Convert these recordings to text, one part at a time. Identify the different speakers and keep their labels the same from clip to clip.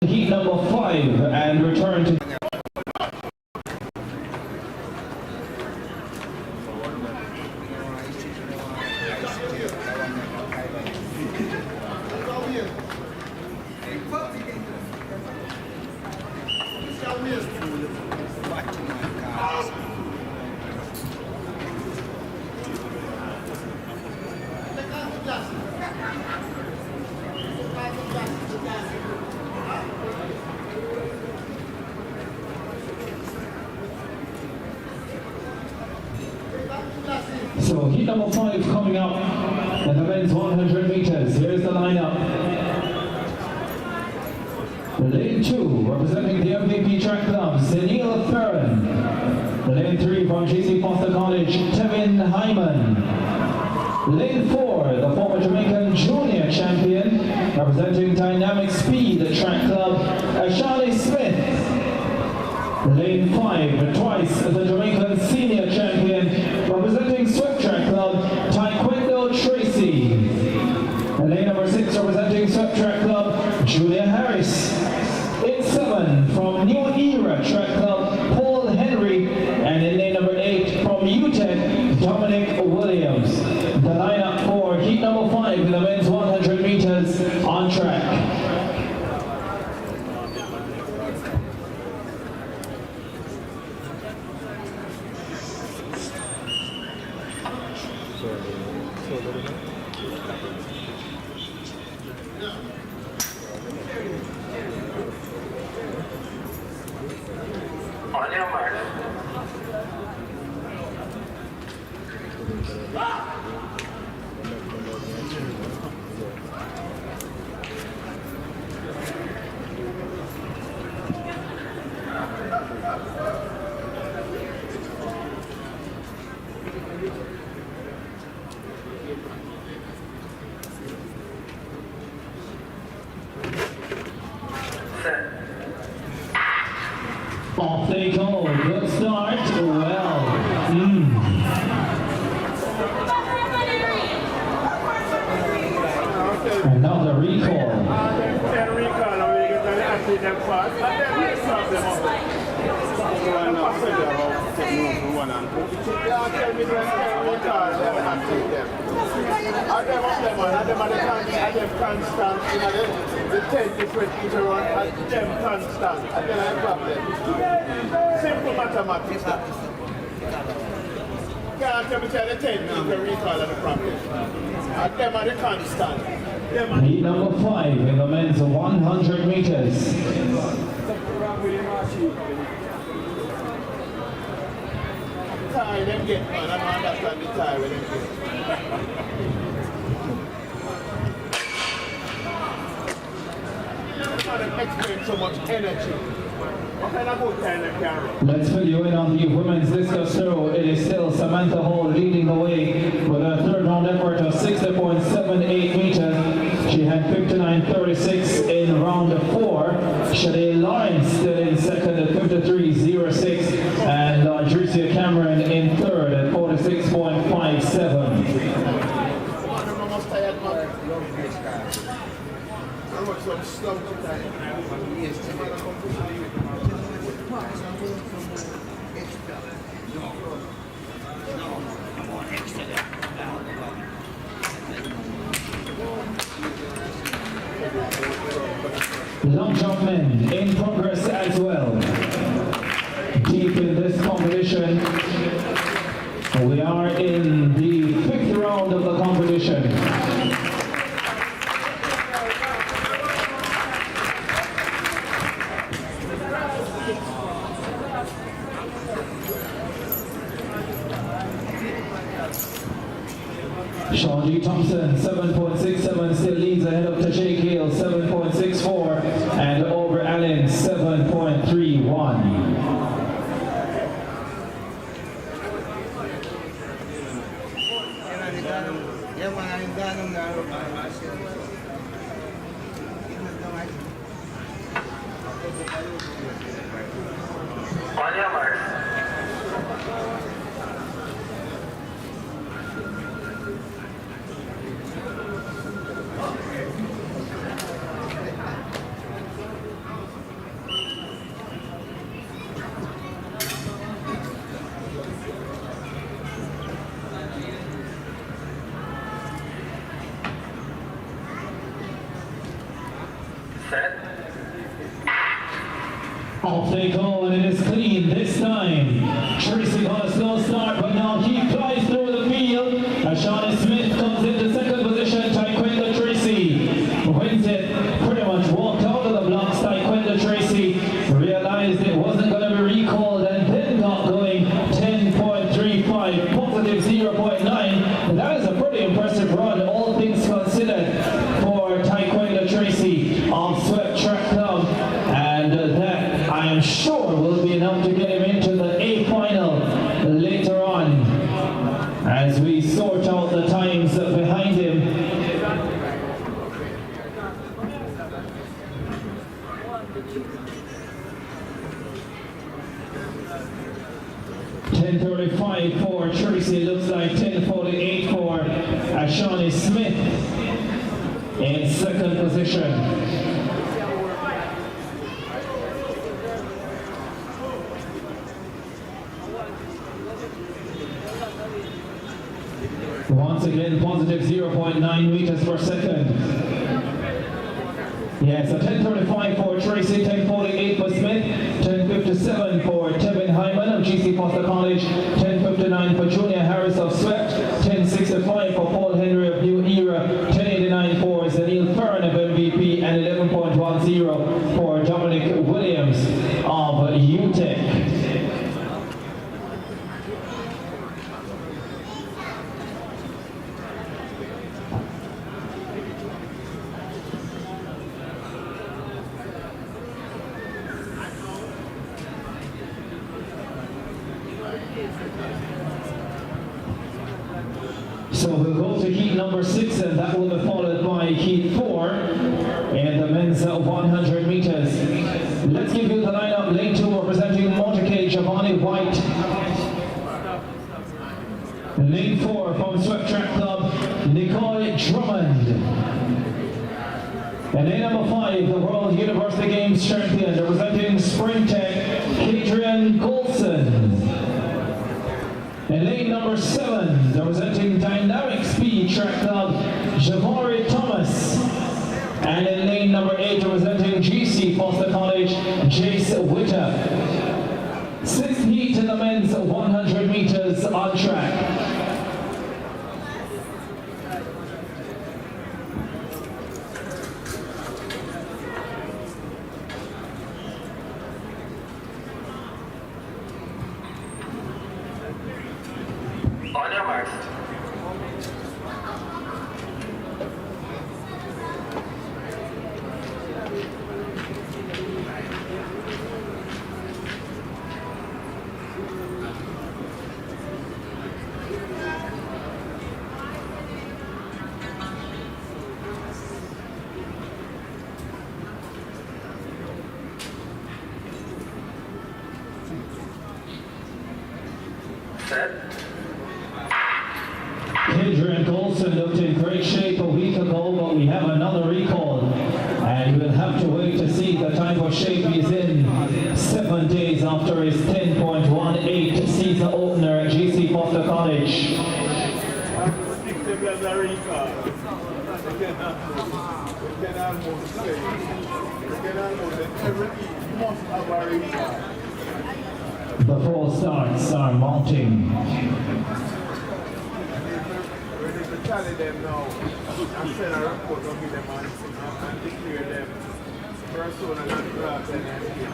Speaker 1: Heat number 5 and return to So heat number 5 coming up at the men's 100 meters. Here's the lineup. Lane 2 representing the MVP track club, Senil Ferrin. Lane 3 from GC Foster College, Tevin Hyman. Lane 4, the former Jamaican junior champion, representing Dynamic Speed track club, ShashaLee Smyth. Lane 5, twice the Jamaican senior champion, representing Swift Track Club, Tyquendo Tracy. Lane number 6, representing Swift Track Club, Julia Harris. Lane 7, from New Era Track Club, Paul Henry. And in lane number 8, from UTEC, Dominic Williams. The lineup for heat number 5 in the men's 100 meters on track. Off they go, good start, well, Another recall.
Speaker 2: Simple mathematics. Can't tell me the 10 the recall and the practice. And them are the constant.
Speaker 1: Heat number 5 in the men's 100 meters.
Speaker 2: Tie them get, man. I don't understand the tie when them get. Expend so much energy. What kind of good time they carry?
Speaker 1: Let's fill you in on the women's discus throw. It is still Samantha Hall leading the way with a third round effort of 60.78 meters. She had 59.36 in round 4. ShashaLee Lawrence still in second at 53.06, and Adricia Cameron in third at 46.57. Long jump men in progress as well. Deep in this competition, we are in the 5th round of the competition. Shawn Thompson, 7.67, still leads ahead of Tashay Gale, 7.64, and Aubrey Allen, 7.31.
Speaker 3: On your mark.
Speaker 1: Off they go, and it is clean this time. Tracy got a slow start, but now he flies through the field. As Smyth comes into second position. Tyquendo Tracy wins it. Pretty much walked out of the blocks. Tyquendo Tracy realized it wasn't going to be recalled and then got going. 10.35, positive 0.9. That is a pretty impressive run, all things considered, for Tyquendo Tracy of Swept Track Club. And that, I am sure, will be enough to get him into the A final later on as we sort out the times behind him. .10.35 for Tracy, looks like 10.48 for Smyth in second position. Once again, positive 0.9 meters per second. Yeah, so 10.35 for Tracy, 10.48 for Smyth, 10.57 for Tevin Hyman of GC Foster College, 10.59 for Junior Harris of Swept, 10.65 for Paul Henry of New Era, 10.89 for Zharnel of MVP, and 11.10 for Dominic Williams of UTEC. So we'll go to heat number 6, and that will be followed by heat 4 in the men's 100 meters. Let's give you the lineup. Lane 2 representing Motorcade, Giovanni White. Lane 4 from Swept Track Club, Nicole Drummond. And lane number 5, the World University Games champion, representing Sprint Tech, Adrian Golson. In lane number 7, representing Dynamic Speed Track Club, Javari Thomas. And in lane number 8, representing GC Foster College, Jace Witter. 6th heat in the men's 100 meters on track.
Speaker 3: On your mark. Set.
Speaker 1: Adrian Golson looked in great shape a week ago, but we have another recall. And we'll have to wait to see the type of shape he's in 7 days after his 10.18 season opener at GC Foster College. The 4 starts are mounting.
Speaker 2: Tell them now and send a report to give them and declare them persona non grata and everything.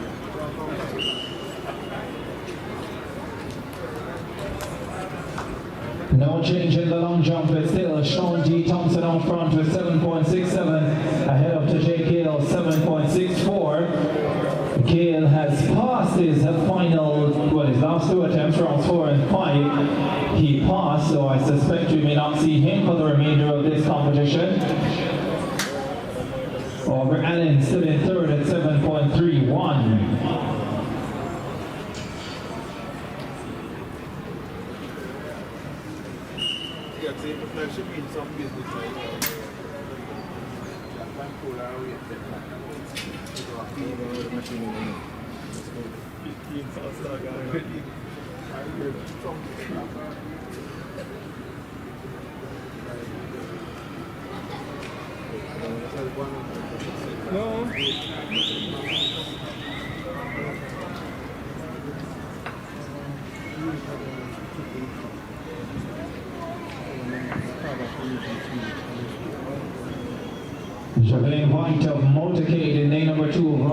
Speaker 1: No change in the long jump, it's still Shawn D. Thompson out front with 7.67, ahead of Tajay Gale 7.64. Gale has passed his final, his last 2 attempts, rounds 4 and 5. He passed, so I suspect we may not see him for the remainder of this competition. Aubrey Allen still in 3rd at 7.31.
Speaker 2: No.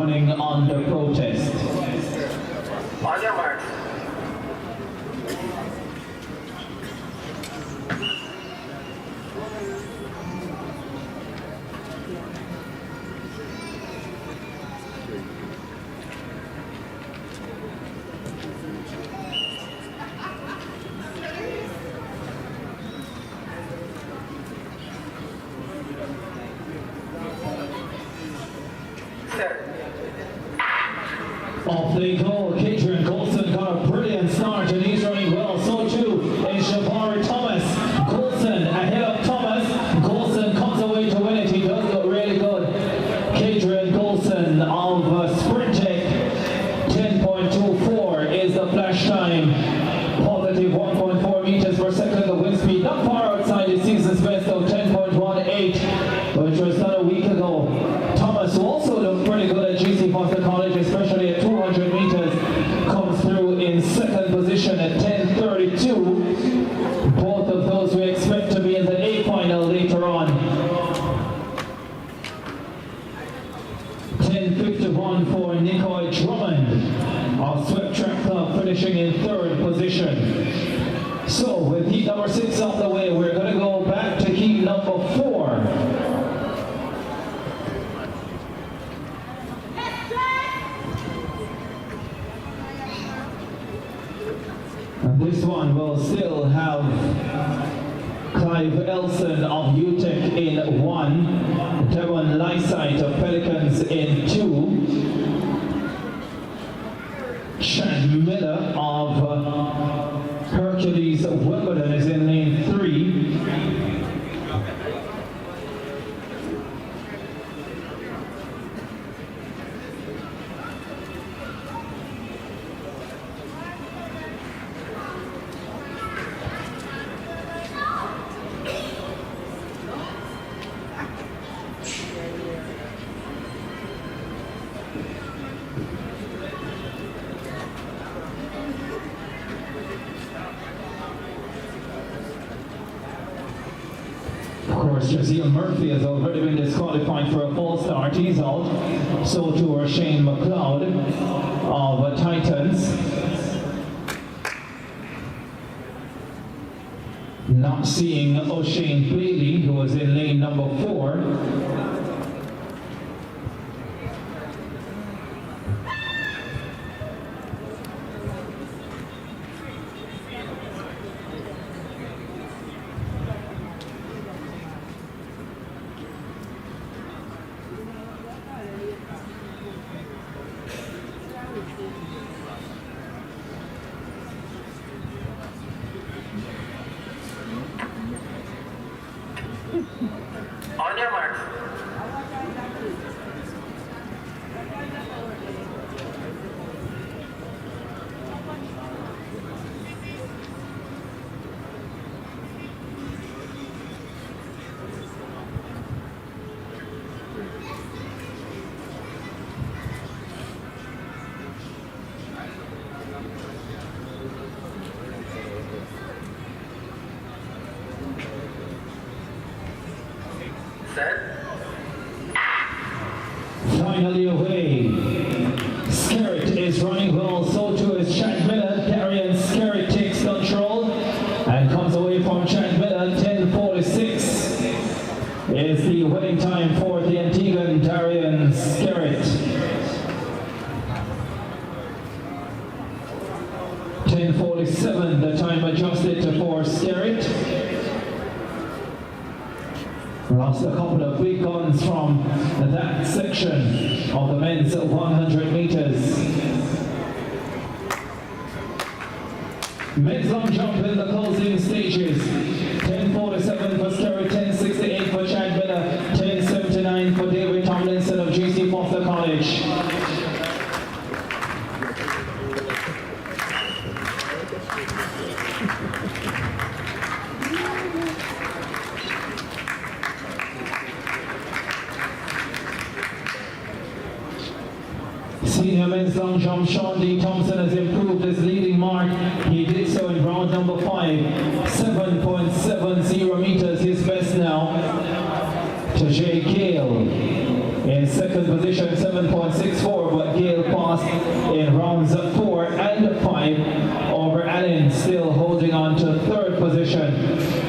Speaker 1: running under protest.
Speaker 3: On your mark.
Speaker 1: Off they go. Catherine Colson got a brilliant start and he's running well. So too is Shabari Thomas. Colson ahead of Thomas. Colson comes away to win it. He does look really good. Catherine Colson of Sprintec. 10.24 is the flash time. Positive 1.4 meters per second. The wind speed not far outside the season's best of 10.18, which was done a week ago. Thomas, who also looked pretty good at GC Foster College, especially at 200 meters, comes through in second position at 10.32. Both of those we expect to be in the A final later on. 10.51 for Nicole Drummond of Swift Track Club, finishing in third position. So with heat number 6 out the way, we're going to go back to heat number 4. And this one will still have Clive Elson of UTEC in 1, Devon Lysite of Pelicans in 2, Chad Miller of Hercules Wimbledon is in lane 3. Jazeel Murphy has already been disqualified for a false start. He's out. So too are Shane McLeod of Titans. Not seeing O'Shane Bailey, who was in lane number 4.
Speaker 3: On your mark.
Speaker 1: Finally away. Skerritt is running well, so too is Chad Miller. Darian Skerritt takes control and comes away from Chad Miller. 10.46 is the winning time for the Antiguan Darian Skerritt. 10.47 the time adjusted for Skerritt. Lost a couple of big guns from that section of the men's 100 meters. Men's long jump in the closing stages. 10.47 for Skerritt, 10.68 for Chad Miller, 10.79 for David Tomlinson of GC Foster College. Senior men's long jump, Shawn D. Thompson has improved his leading mark. He did so in round number 5. 7.70 meters, his best now. To Jay Gale. in second position, 7.64, but Gaye passed in rounds 4 and 5. Aubrey Allen still holding on to third position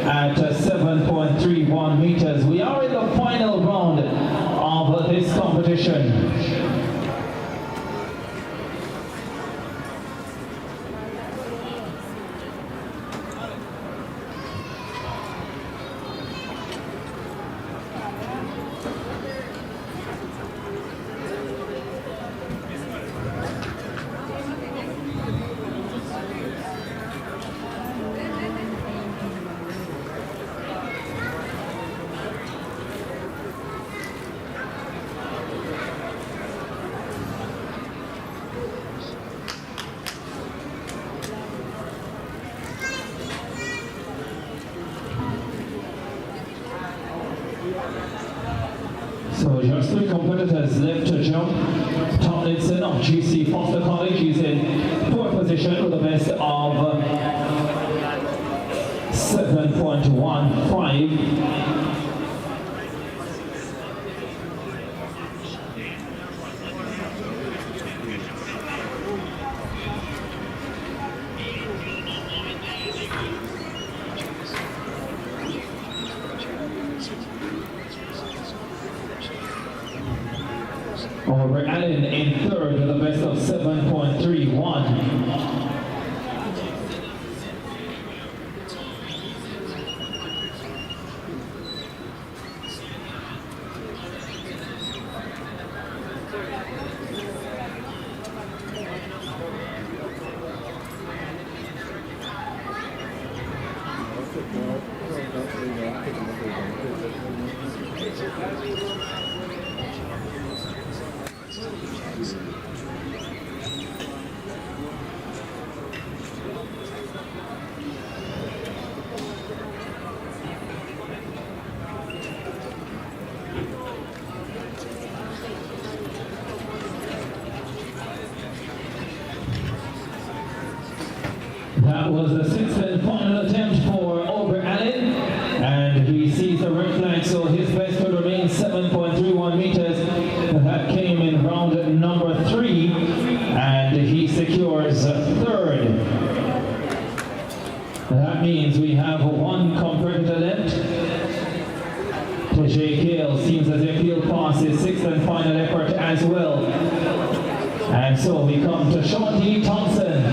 Speaker 1: at 7.31 meters. We are in the final round of this competition. So just 3 competitors left to jump. Tomlinson of GC Foster College is in 4th position with a best of 7.15. Aubrey Allen in 3rd with a best of 7.31. That was the 6th and final attempt for Aubrey Allen, and he sees the red flag, so his best could remain 7.31 meters. That came in round number 3, and he secures 3rd. That means we have 1 competitor left. Gaye seems as if he'll pass his 6th and final effort as well. And so we come to Shawn Thompson,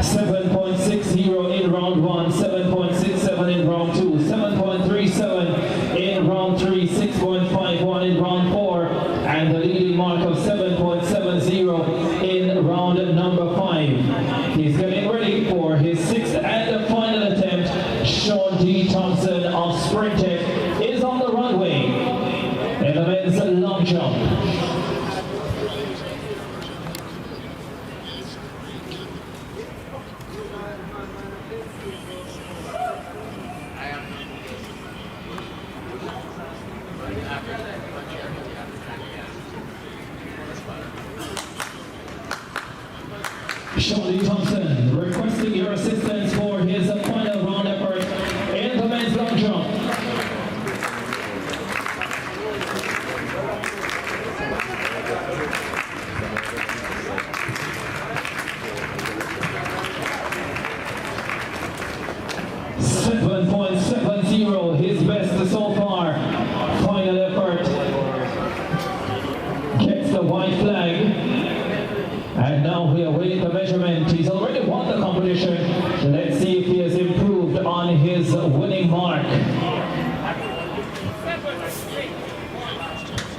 Speaker 1: 7.60 in round 1, 7.67 in round 2, 7.37 in round 3, 6.51 in round 4, and the leading mark of 7.70 in round number 5. He's getting ready for his 6th and final attempt. Shawn Thompson of Sprintech is on the runway in the men's long jump. Shawn Thompson requesting your assistance for his final round effort in the men's long jump. .70, his best so far. Final effort. Gets the white flag. And now we await the measurement. He's already won the competition. Let's see if he has improved on his winning mark.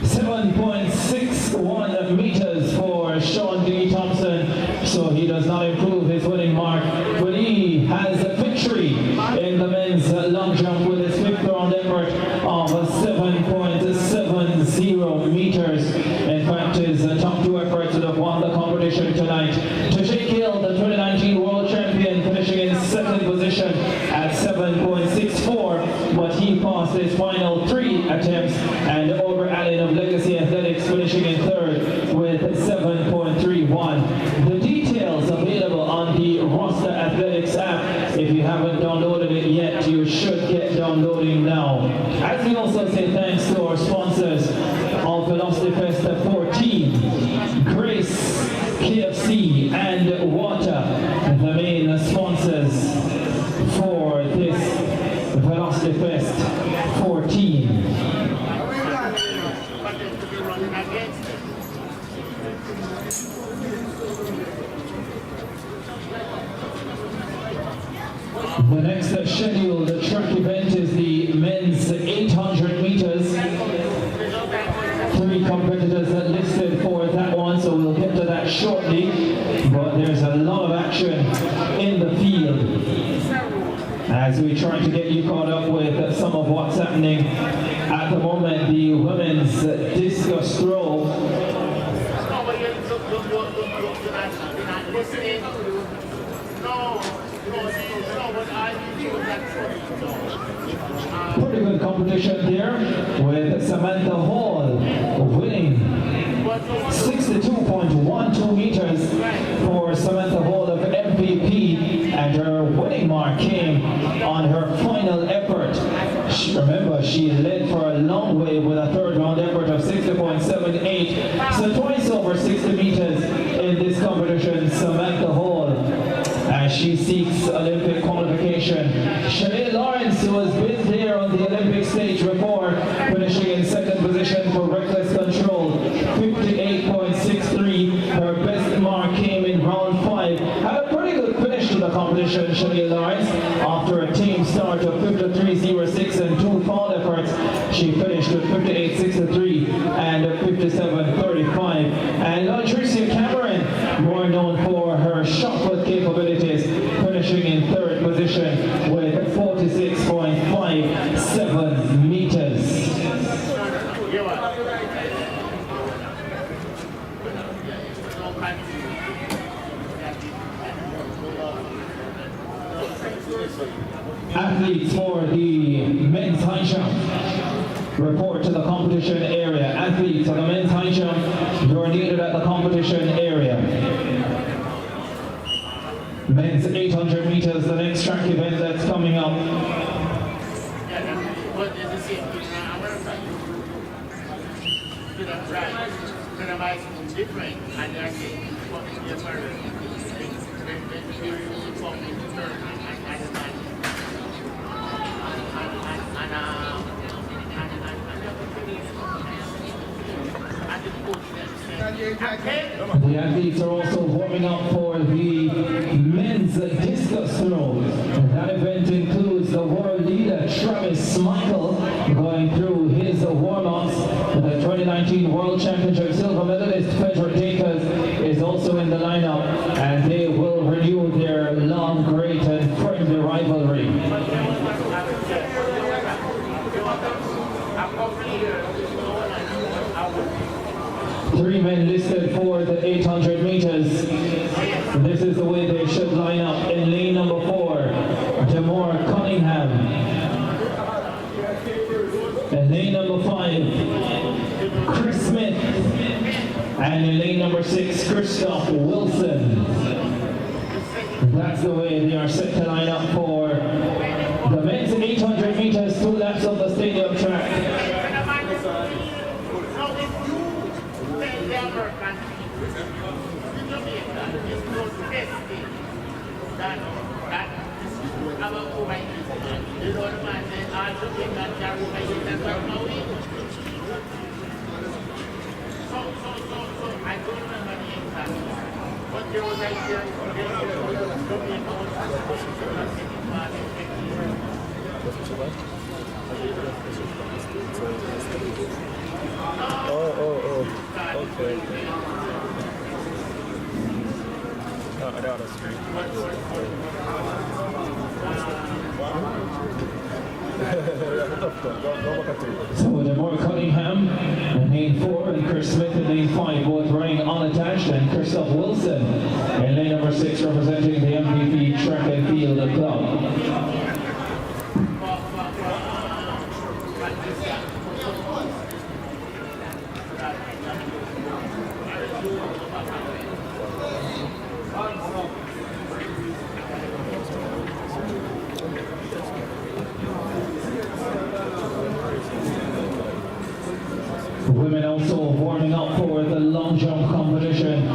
Speaker 1: 7.61 meters for Shawn Thompson. So he does not improve his winning mark, but he has a victory in the men's long jump with his 5th round effort of 7.70 meters. In fact, his top 2 efforts would have won the competition tonight. Gaye, the 2019 world champion, finishing in 2nd position at 7.64, but he passed his final 3 attempts, and Aubrey Allen of Legacy Athletics finishing in 3rd with 7.31. The details available on the Roster Athletics app. If you haven't downloaded it yet, you should get downloading now. As we also say thanks to our sponsors of Velocity KFC, and Water, the main sponsors for this Velocity Fest 14. The next scheduled track event is the men's 800 meters. 3 competitors listed for that one, so we'll get to that shortly. But there's a lot of action in the field as we try to get you caught up with some of what's happening at the moment. The women's discus throw. Pretty good competition there with Samantha Hall winning 62.12 meters for Samantha Hall of MVP, and her winning mark came on her final effort. Remember, she led for a long way with a third round effort of 60.78, so twice over 60 meters in this competition. Samantha Hall, as she seeks Olympic qualification. Shanae Lawrence, who has been there on the Olympic stage before, finishing in second position for reckless control, 58.63. Her best mark came in round 5. Had a pretty good finish to the competition, Shanae Lawrence. After a team start of 53.06 and 2 fall efforts, she finished with 58.63 and 57.35. And Latricia Cameron, more known for her shot put capabilities, finishing in third position with 46.57 meters. Athletes for the men's high jump report to the competition area. Athletes on the men's high jump, you're needed at the competition area. Men's 800 meters, the next track event that's coming up. The athletes are also warming up for the men's discus throw. That event includes the world leader Travis Michael going through his warm-ups. The 2019 World Championship silver medalist Frederick Dakers is also in the lineup, and they will renew their long, great and friendly rivalry. 3 men listed for the 800 meters. This is the way they should line up. In lane number 4, Demore Cunningham. In lane number 5, Chris Smith. And in lane number 6, Christoph Wilson. That's the way they are set to line up for the men's 800 meters, 2 laps of the stadium track.
Speaker 4: Okay. I got a screen.
Speaker 1: So Demore Cunningham in lane 4 and Chris Smith in lane 5, both running unattached, and Christoph Wilson in lane number 6 representing the MVP Track and Field Club. Women also warming up for the long jump competition.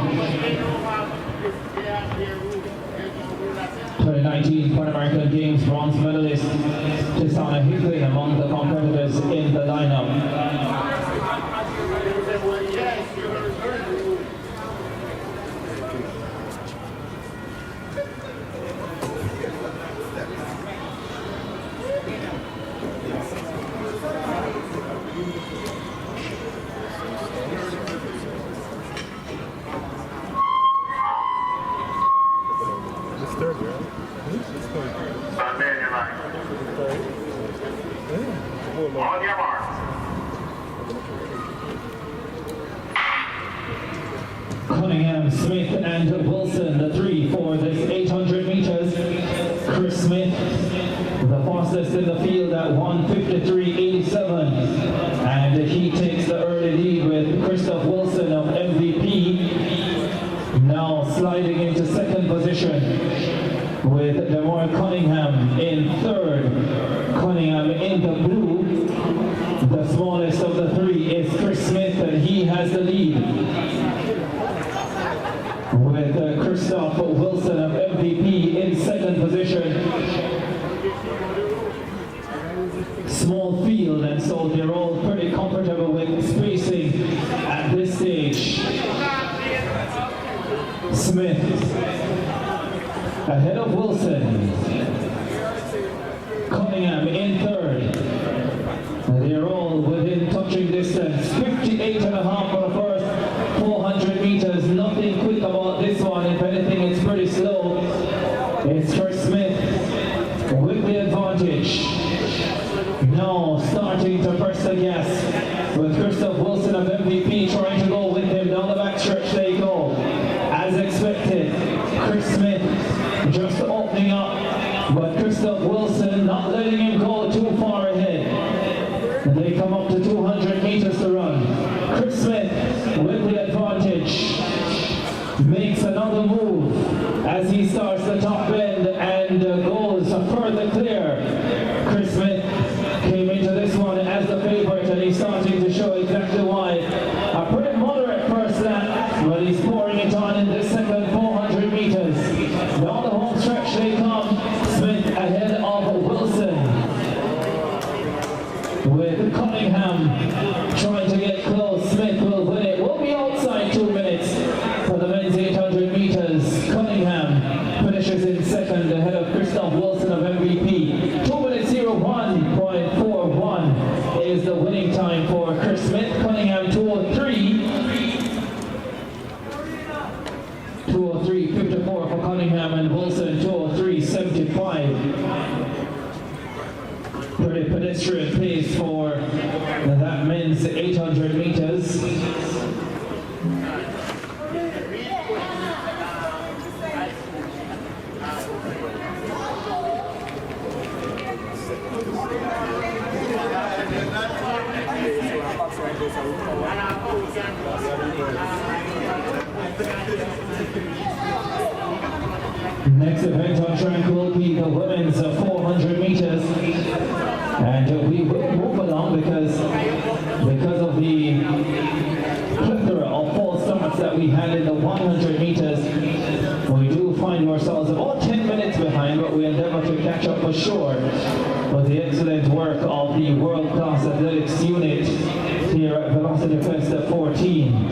Speaker 1: Cunningham, Smyth, and Wilson, the three for this 800 meters. Chris Smyth, the fastest in the field at 1:53.87, and he takes the early lead with Christoph Wilson of MVP. Now sliding into second position with Demar Cunningham in third. Cunningham in the blue. The smallest of the three is Chris Smyth, and he has the lead. With Christoph Wilson of MVP in second position. Small field, and so they're all pretty comfortable with spacing at this stage. Smyth ahead of Wilson. Cunningham in third. They're all within touching distance. 58.5 for the first 400 meters. Nothing quick about this one. If anything, it's pretty slow. It's for Smyth with the advantage. Now starting to press the gas with Christoph Wilson of MVP trying to go with him down the backstretch. They go. As expected, Chris Smyth just opening up, but Christoph Wilson not letting him go too far ahead. And they come up to 200 meters to run. Chris Smyth with the advantage makes another move as he starts the top end and goes further clear. Chris Smyth came into this one as the favorite, and he's starting to show exactly why. A pretty moderate first lap, but he's pouring it on in this second 400 meters. Down the home stretch they come. Smyth ahead of Wilson. With Cunningham trying to get close. Smyth will win it. Will be outside 2 minutes for the men's 800 meters. Cunningham finishes in second ahead of Christoph Wilson of MVP. 2 minutes 01.41 is the winning time for Chris Smyth. Cunningham 2:03.54 for Cunningham, and Wilson 2:03.75. Pretty pedestrian pace for that men's 800 meters. Next event on track will be the women's 400 meters, and we will move along because of the plethora of false starts that we had in the 100 meters. We do find ourselves about 10 minutes behind, but we endeavor to catch up for sure with the excellent work of the world-class athletics unit here at Velocity Fest 14.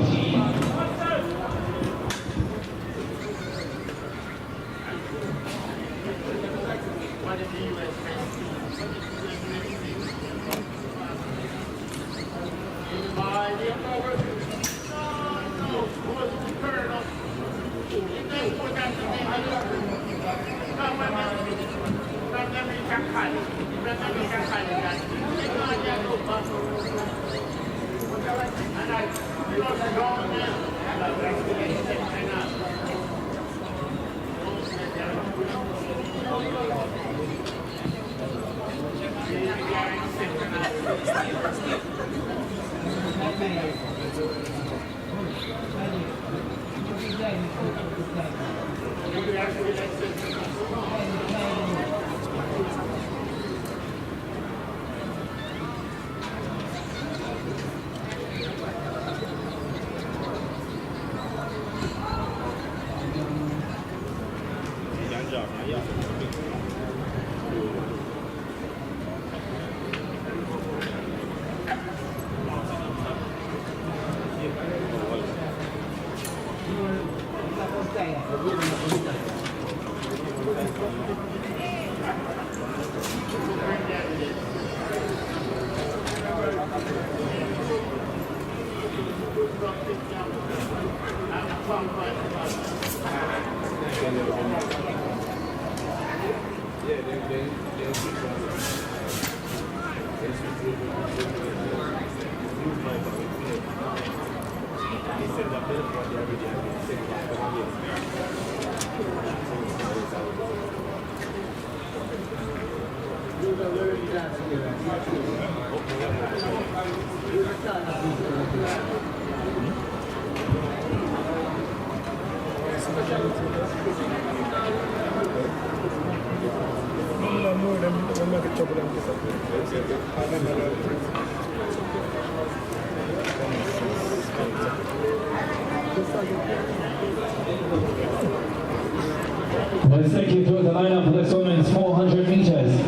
Speaker 1: Let's take you through the lineup for this women's 400 meters.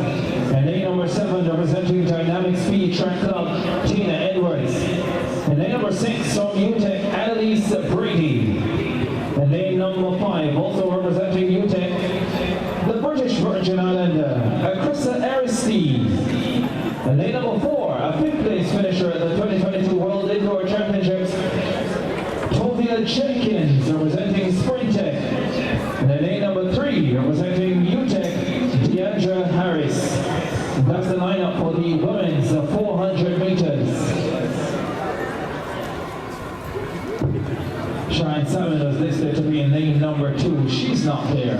Speaker 1: And lane number 7 representing Dynamic Speed Track Club, Tina Edwards. And lane number 6 from UTEC, Annalise Brady. And lane number 5 also representing UTEC, the British Virgin Islander, Krista Aristide. And lane number 4, a 5th place finisher at the 2022 World Indoor Championships, Tovia Jenkins representing Sprintec. And then lane number 3, representing UTEC, Deandra Harris. That's the lineup for the women's 400 meters. Shine Salmon is listed to be in lane number 2. She's not there.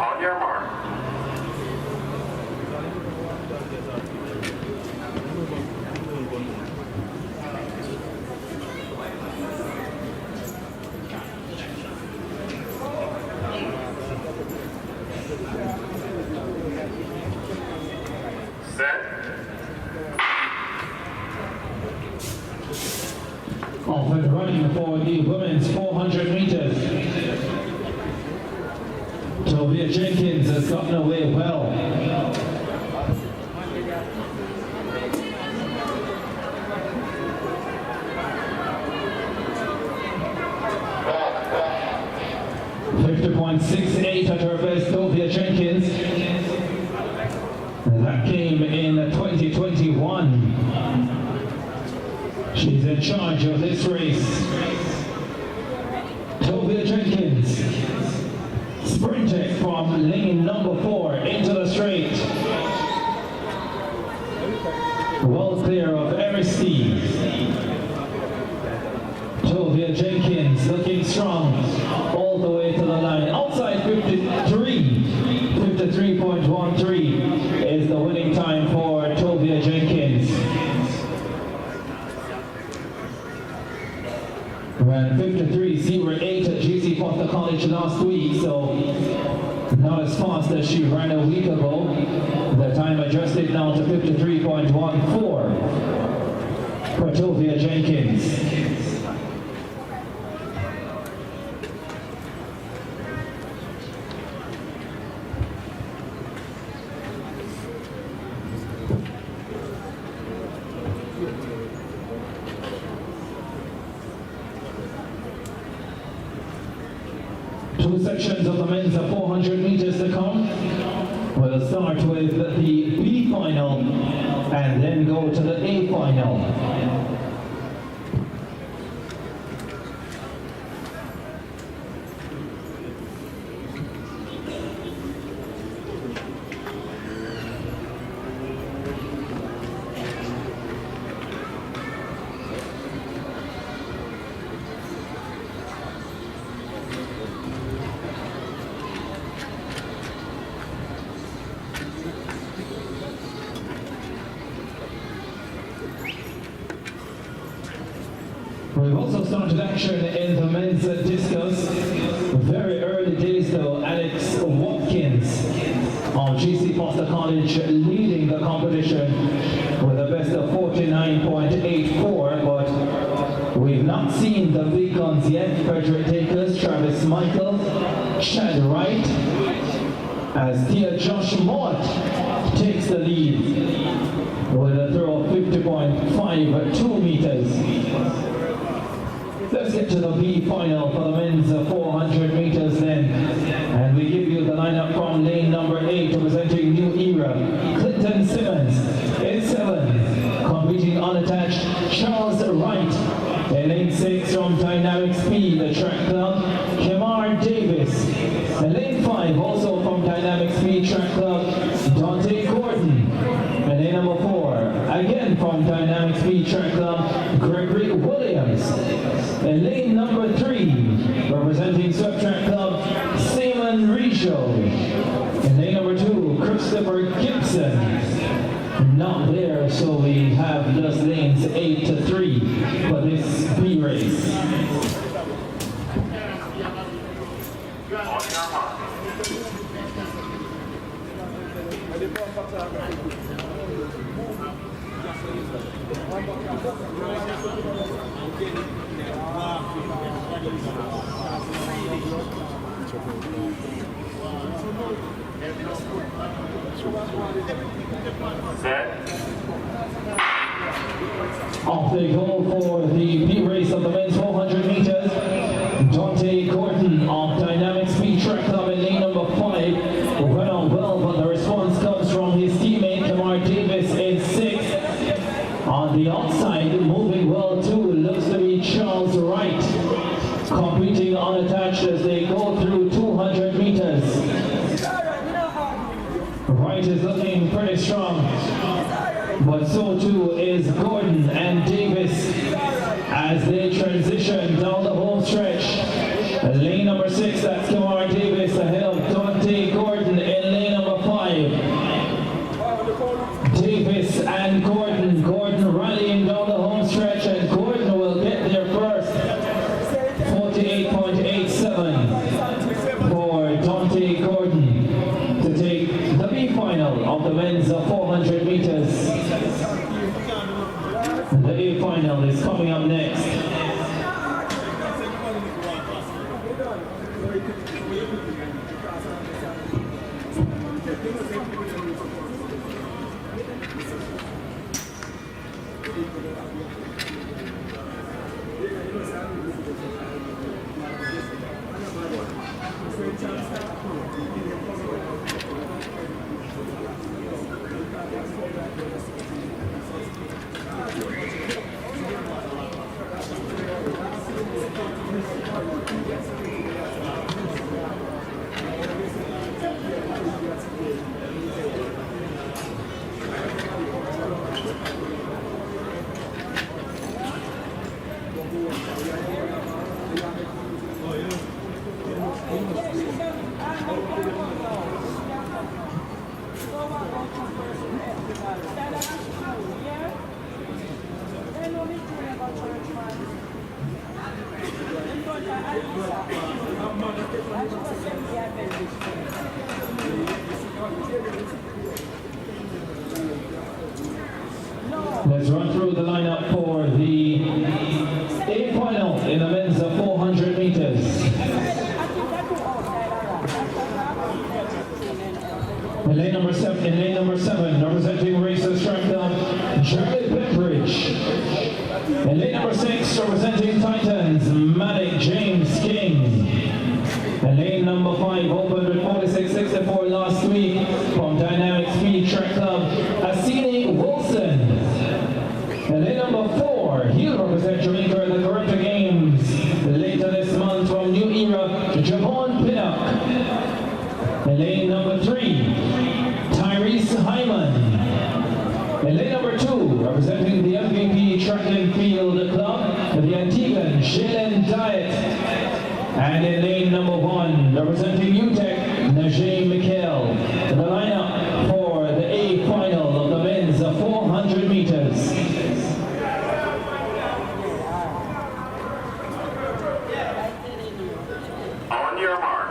Speaker 3: On your mark.
Speaker 1: Off and running for the women's 400 meters. Tovia Jenkins has gotten away well. .68 at her best, Tovia Jenkins. That came in 2021. She's in charge of this race. Tovia Jenkins, sprinting from lane number 4 into the straight. Well clear of Aristide. Tovia Jenkins looking strong all the way to the line. Outside 53.13 is the winning time for Tovia Jenkins. Ran 53.08 at GC Foster College last week, so not as fast as she ran a week ago. The time adjusted now to 53.14 for Tovia Jenkins. Two sections of the men's 400 meters to come. We'll start with the B final and then go to the A final. We've also started action in the men's discus. Very early days though, Alex Watkins of GC Foster Foster College leading the competition with a best of 49.84, but we've not seen the big guns yet. Frederick Takers, Travis Michael, Chad Wright, as dear Josh Mott takes the lead with a throw of 50.52 meters. Let's get to the B final for the men's 400 meters then. And we give you the lineup from lane number 8, representing New Era, Clinton Simmons. In 7, competing unattached, Charles Wright. In lane 6 from Dynamic Speed, the track club, Kemar Davis. In lane 5, also from Dynamic Speed track club, Dante Gordon. In lane number 4, again from Dynamic Speed track club, Gregory Williams. In lane number 3, representing Swept Track Club, Simon Rijo. In lane number 2, Christopher Gibson. Not there, so we have just lanes 8 to 3 for this B race.
Speaker 3: Set.
Speaker 1: Off they go for the B race of the men's 400 meters. Dante Gordon of Dynamic Speed Track Club in lane number 5 went on well, but the response comes from his teammate Kemar Davis in 6. On the outside, moving well too, looks to be Charles Wright, competing unattached as they go through 200 meters. Wright is looking pretty strong, but so too is Gordon and Davis as they transition down the home stretch. Lane number 6, that's Kemar Davis ahead of Dante Gordon in lane number 5. Davis and Gordon. Gordon rallying down the home stretch, and Gordon will get there first. 48.87 for Dante Gordon to take the B final of the men's 400 meters. The A final is coming up next. Let's run through the lineup for the A final in the men's 400 meters. In lane number 7, representing Racers Track Club, Charlie Bembridge. In lane number 6, representing Titans, Manic James King. In lane number 5, opened with 46.64 last week from Dynamic Speed Track Club, Asini Wilson. In lane number 4, he'll represent Jamaica at the Corrector Games later this month from New Era, Javon Pinnock. In lane number 3, Tyrese Hyman. In lane number 2, representing the MVP Track and Field Club, the Antiguan Jalen Diet. And in lane number 1, representing UTEC, Najee Mikhail. The lineup for the A final of the men's 400 meters.
Speaker 3: On your mark.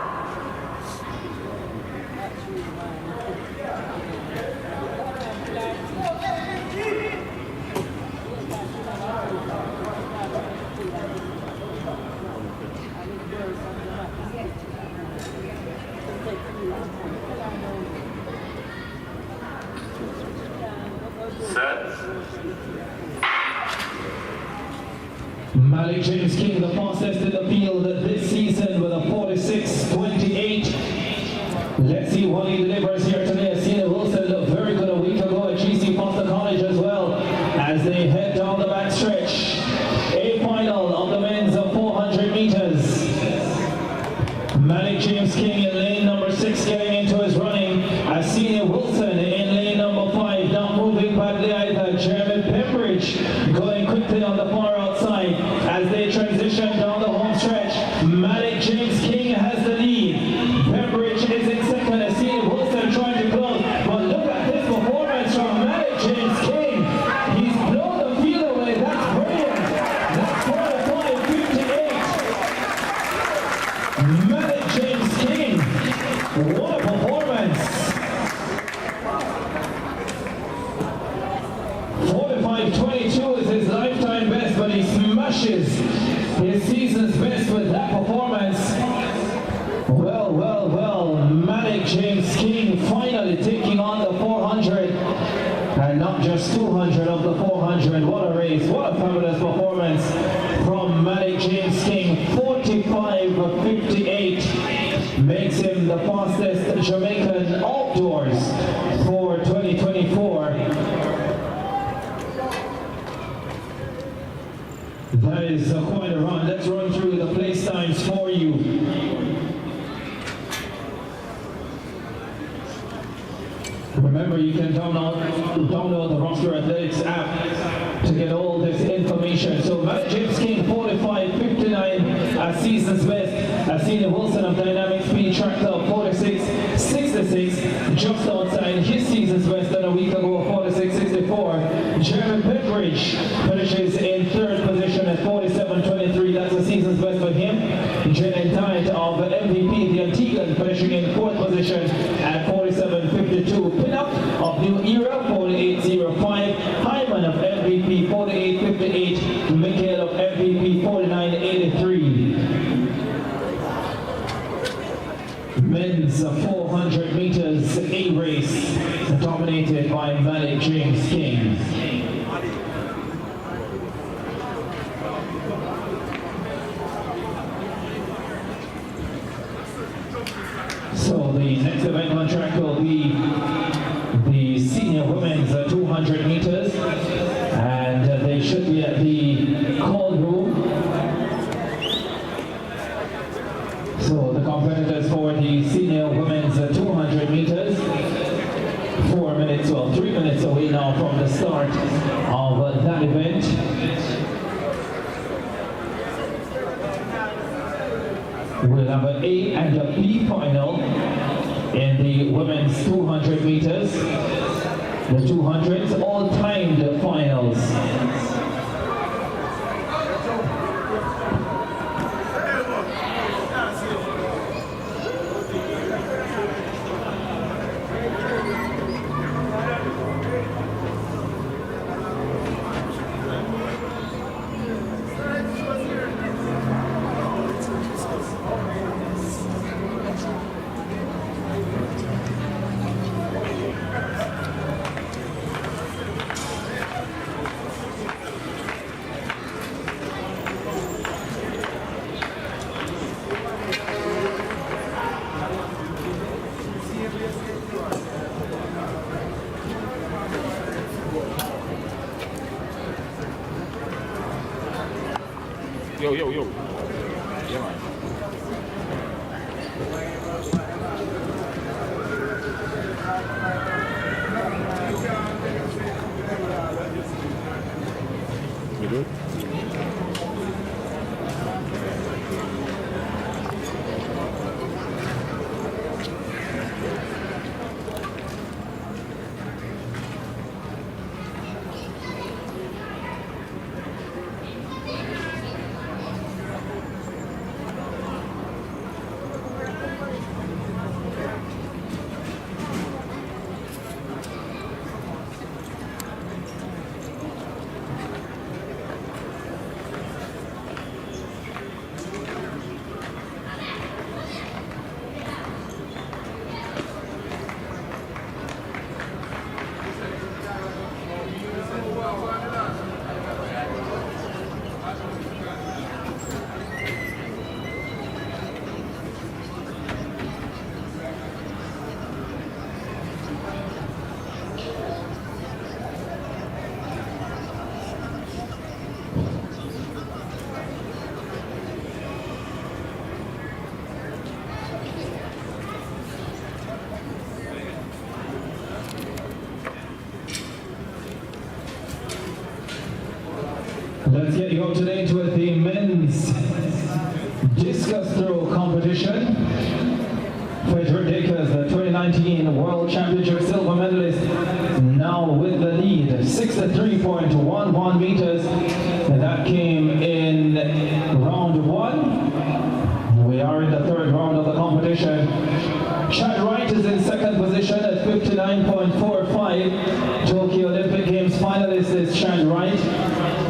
Speaker 1: Malik James King, the fastest in the field this season with a 46.28. Let's see what he delivers here today. Cena Wilson looked very good a week ago at GC Foster College as well as they head down the back stretch. A final of the men's 400 meters. Malik James King in lane number 6 getting into his running. As Cena Wilson in lane number 5, not moving badly either. Jeremy Pembridge going quickly on the far outside as they transition down the home stretch. Malik James King has the lead. Pembridge is in second as Cena Wilson trying to close. But look at this performance from Malik James King. He's blown the field away. That's brilliant. That's 45.58. Malik James King. What a performance. 45.22 is his lifetime best, but he smashes his season's best with that performance. Well, well, well, Malik James King finally taking on the 400 and not just 200 of the 400. What a race, what a fabulous performance from Malik James King. 45.58 makes him the fastest Jamaican outdoors for 2024. That is quite a run. Let's run through the place times for you. Remember, you can download the Roster Athletics app to get all this information. So Malik James King 45.59 as season's best. As Cena Wilson of Dynamic Speed Track Club 46.66, just outside his season's best than a week ago, 46.64. Jeremy Pembridge finishes in third position at 47.23. That's the season's best for him. Janeek of MVP, the Antiguan, finishing in fourth position at 47.52. Pinup of New Era 48.05. Hyman of MVP 48.58. Mikhail of MVP 49.83. Men's 400 meters A race dominated by Malik James King. So the next event on track will be the senior women's 200 meters, and they should be at the call room. So the competitors for the senior women's 200 meters, 4 minutes or 3 minutes away now from the start of that event. We'll have an A and a B final in the women's 200 meters. The 200s all timed finals.
Speaker 5: Yo. Yeah, man. You good?
Speaker 1: Getting up to date with the men's discus throw competition. Frederick Dakers, the 2019 World Championship silver medalist, now with the lead, 63.11 meters, and that came in round one. We are in the third round of the competition. Chad Wright is in second position at 59.45. Tokyo Olympic Games finalist is Chad Wright.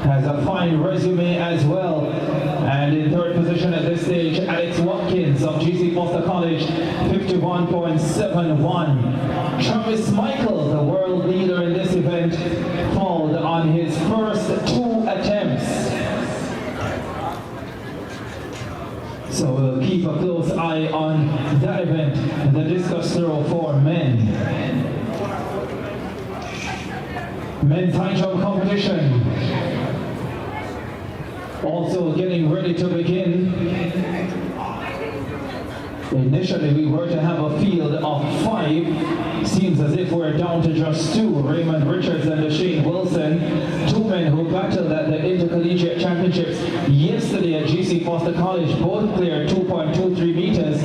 Speaker 1: Has a fine resume as well. And in third position at this stage, Alex Watkins of GC Foster College, 51.71. Travis Michael, the world leader in this event, fouled on his first two attempts. So we'll keep a close eye on that event, the discus throw for men. Men's high jump competition. Also getting ready to begin. Initially we were to have a field of 5. Seems as if we're down to just 2. Raymond Richards and Shane Wilson, 2 men who battled at the Intercollegiate Championships yesterday at GC Foster College, both cleared 2.23 meters.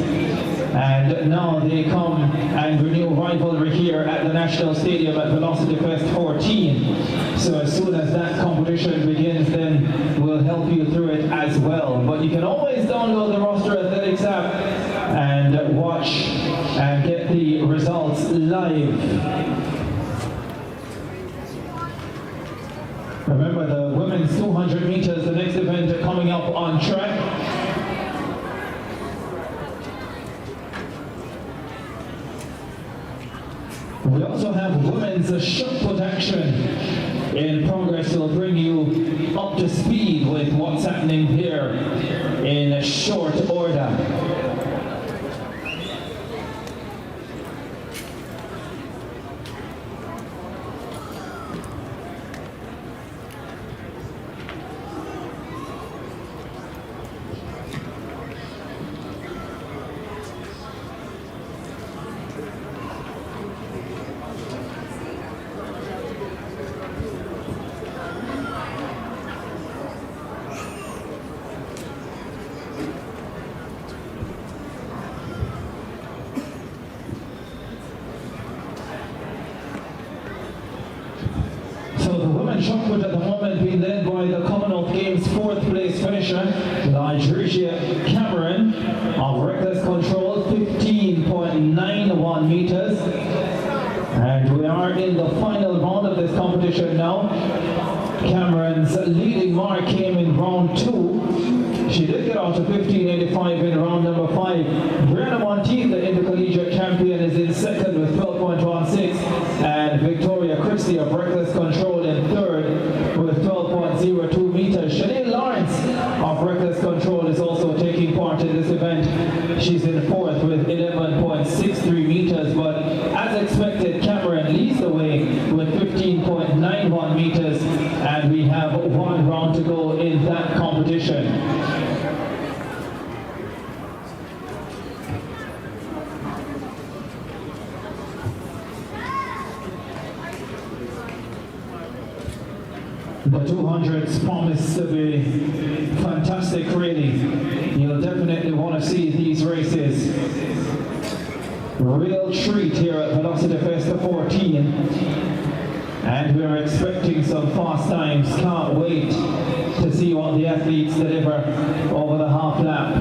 Speaker 1: And now they come and renew rivalry here at the National Stadium at Velocity Fest 14. So as soon as that competition begins, then we'll help you through it as well. But you can always download the Roster Athletics app and watch and get the results live. Remember the women's 200 meters, the next event coming up on track. We also have women's shot put action in progress. We'll bring you up to speed with what's happening here in short order. Shot put at the moment being led by the Commonwealth Games 4th place finisher, Nigeria Cameron of reckless control, 15.91 meters. And we are in the final round of this competition now. Cameron's leading mark came in round 2. She did get out to 15.85 in round number 5. Brianna Monteith, the intercollegiate champion, is in second with 12.16, and Victoria Christie of reckless control in third with 12.02 meters. Shanae Lawrence of reckless control is also taking part in this event. She's in fourth with 11.63 meters, but as expected, Cameron leads the way with 15.91 meters, and we have one round to go in that competition. The 200s promise to be fantastic, really. You'll definitely want to see these races. Real treat here at Velocity Fest 14. And we're expecting some fast times. Can't wait to see what the athletes deliver over the half lap.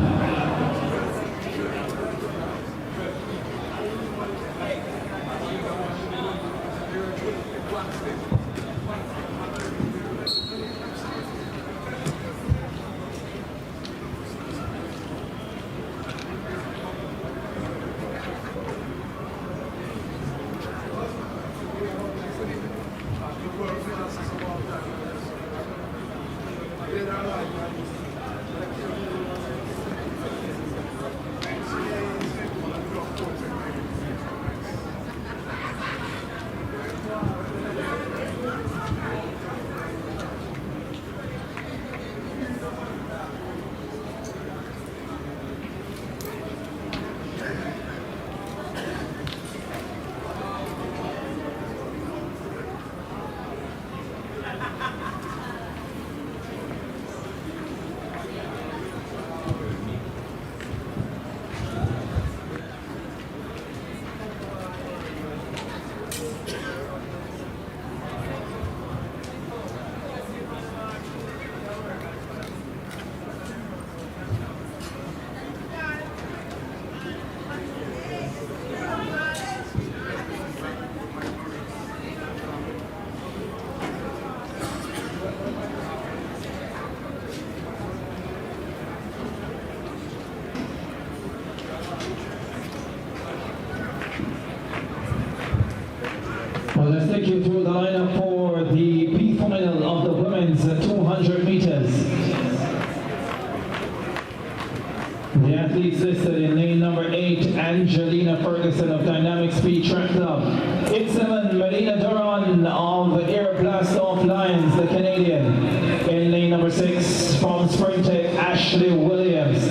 Speaker 1: Well, let's take you through the lineup for the B final of the women's 200 meters. The athletes listed in lane number 8, Angelina Ferguson of Dynamic Speed Track Club. 8-7, Melina Duran of Air Blast Off Lions, the Canadian. In lane number 6, from Spring Tech, Ashley Williams.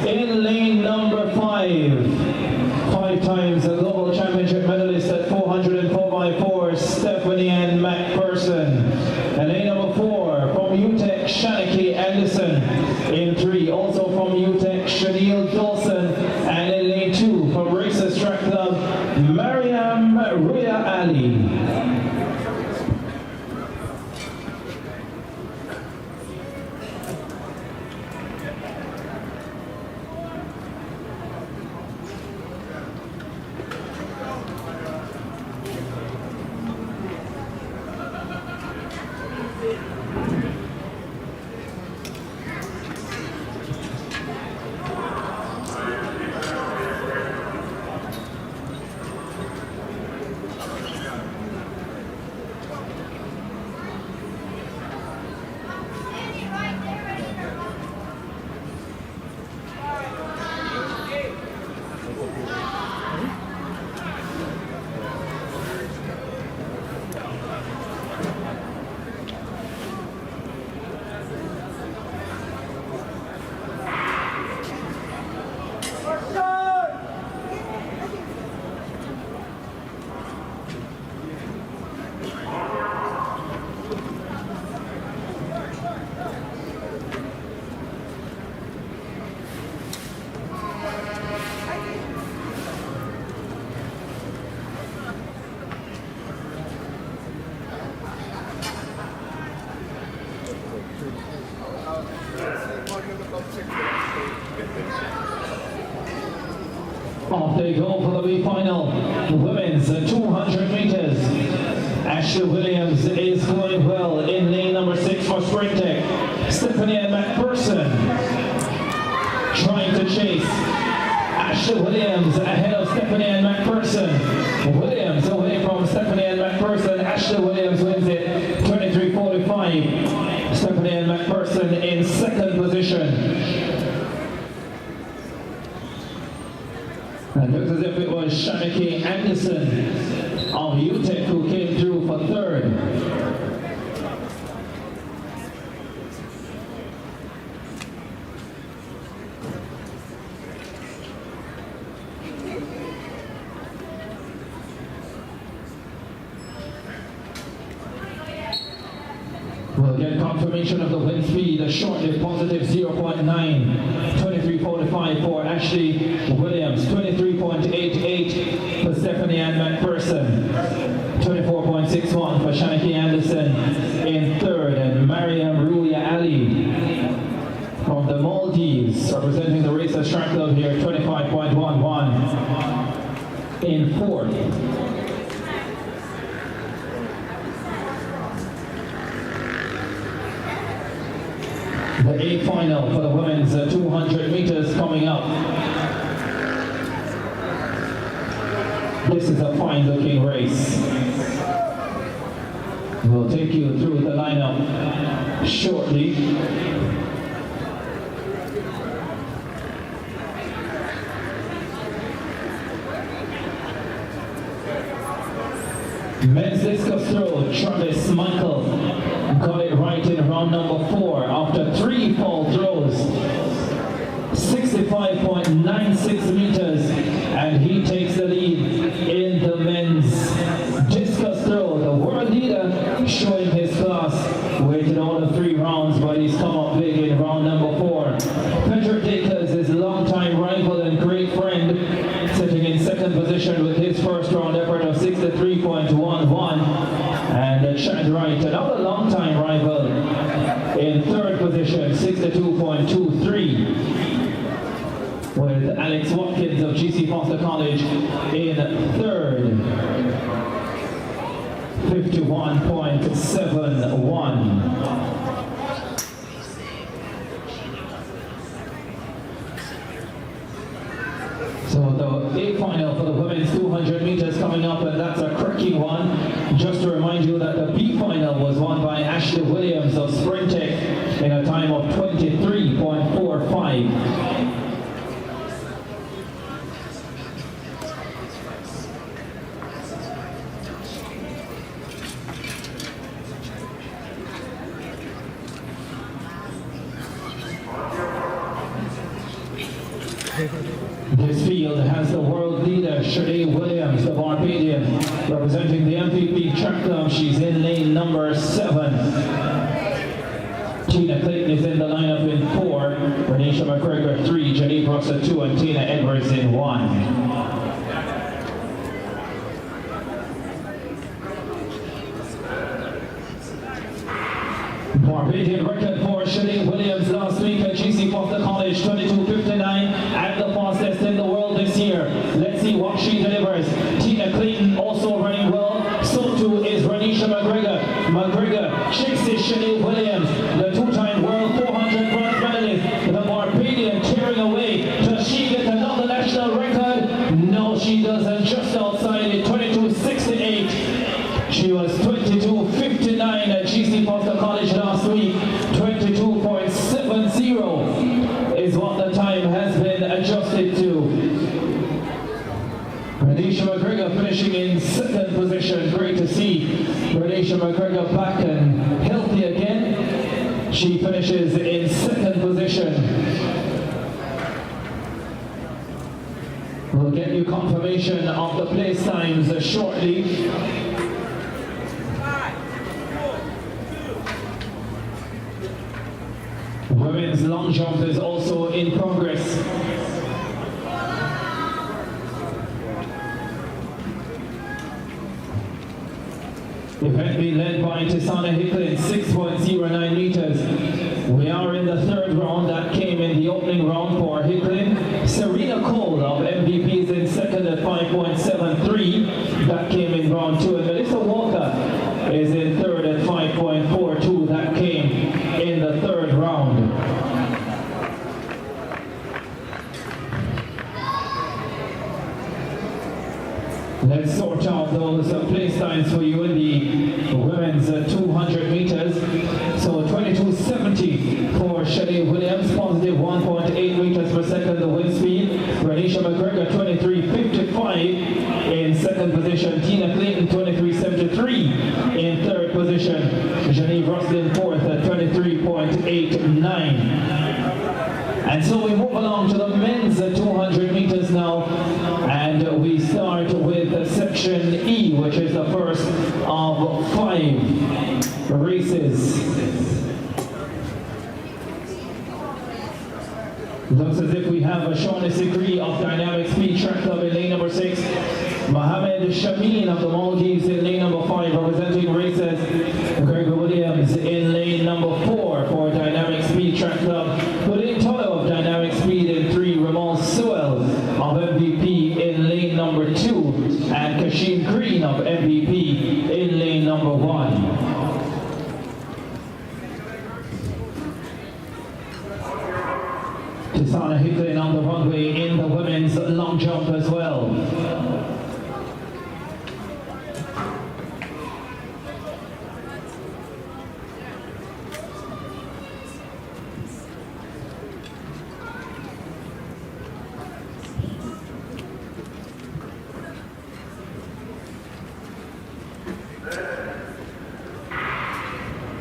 Speaker 1: In lane number 5, 5 times a global championship medalist at 400 and 4x4, Stephanie Ann McPherson. And lane number 4, from UTEC, Shanaki Anderson. In 3, also from UTEC, Shaniel Dawson. And in lane 2, from Racers Track Club, Mariam Ruya Ali. Off they go for the B final, women's 200 meters. Ashley Williams is going well in lane number 6 for Spring Tech. Stephanie Ann McPherson trying to chase. Ashley Williams ahead of Stephanie Ann McPherson. Williams away from Stephanie Ann McPherson. Ashley Williams wins it 23:45. Stephanie Ann McPherson in second position. And it looks as if it was Shanaki Anderson of UTEC who came through for third. We'll get confirmation of the wind speed shortly, positive 0.9, 23:45 for Ashley Williams, 23.88 for Stephanie Ann McPherson, 24.61 for Shanaki Anderson in third, and Mariam Ruya Ali from the Maldives, representing the Racers Track Club here, 25.11 in fourth. The A final for the women's 200 meters coming up. This is a fine looking race. We'll take you through the lineup shortly. Men's discus throw, Travis Michael got it right in round number 4 after 3 fall throws. 65.96 meters, and he takes the lead in the men's discus throw. The world leader showing his class, waited all the 3 rounds, but he's come up big in round number 4. Patrick Dacres, his longtime rival and great friend, sitting in second position with his first round effort of 63.11. And Chad Wright, another longtime rival, in third position, 62.23. With Alex Watkins of GC Foster College in third, 51.71. So the A final for the women's 200 meters coming up, and that's a cracking one. Just to remind you that the B final was won by Ashley Williams of Sprintech in a time of 23.45. This field has the world leader, ShashaLee Williams, the Barbadian, representing the MVP track club. She's in lane number 7. Tina Clayton is in the lineup in 4, Renisha McGregor 3, Janieve Russell 2, and Tina Edwards in 1. Barbadian record for ShashaLee Williams last week at GC Foster College, 22:59 at the fastest in the world this year. Let's see what she delivers. Tina Clayton also running well. So too is Renisha McGregor. McGregor chases ShashaLee Williams, the two-time world 400 bronze medalist. The Barbadian tearing away. Does she get another national record? No, she doesn't. Just outside it, 22:68. She was 22:59 at GC Foster College last week. 22.70 is what the time has been adjusted to. Renisha McGregor finishing in 2nd position. Great to see Renisha McGregor back and healthy again. She finishes in 2nd position. We'll get you confirmation of the place times shortly. Women's long jump is also in progress. Event being led by Tisana Hicklin, 6.09 meters. We are in the 3rd round. That came in the opening round for Hicklin. Serena Cole of MVPs in 2nd at 5.73. That came in round 2. And Melissa Walker is in 3rd at 5.42. That came in the 3rd round. Let's sort out those place times for you in the women's 200 meters. So 22:70 for ShashaLee Williams, positive 1.8 meters per second the wind speed. Renisha McGregor 23:55 in 2nd position. Tina Clayton 23:73 in 3rd position. Janieve Russell in 4th at 23.89. And so we move along to the men's 200 meters now, and we start with section E, which is the first of 5 races. Looks as if we have a Shawn of Dynamic Speed Track Club in lane number 6. Mohammed Shameen of the Maldives in lane number 5, representing races. Gregor Williams in lane number 4 for Dynamic Speed Track Club. Putting Tono of Dynamic Speed in 3, Ramon Sewell of MVP in lane number 2, and Kashim Green of MVP in lane number 1. Tisana Hicklin on the runway in the women's long jump as well.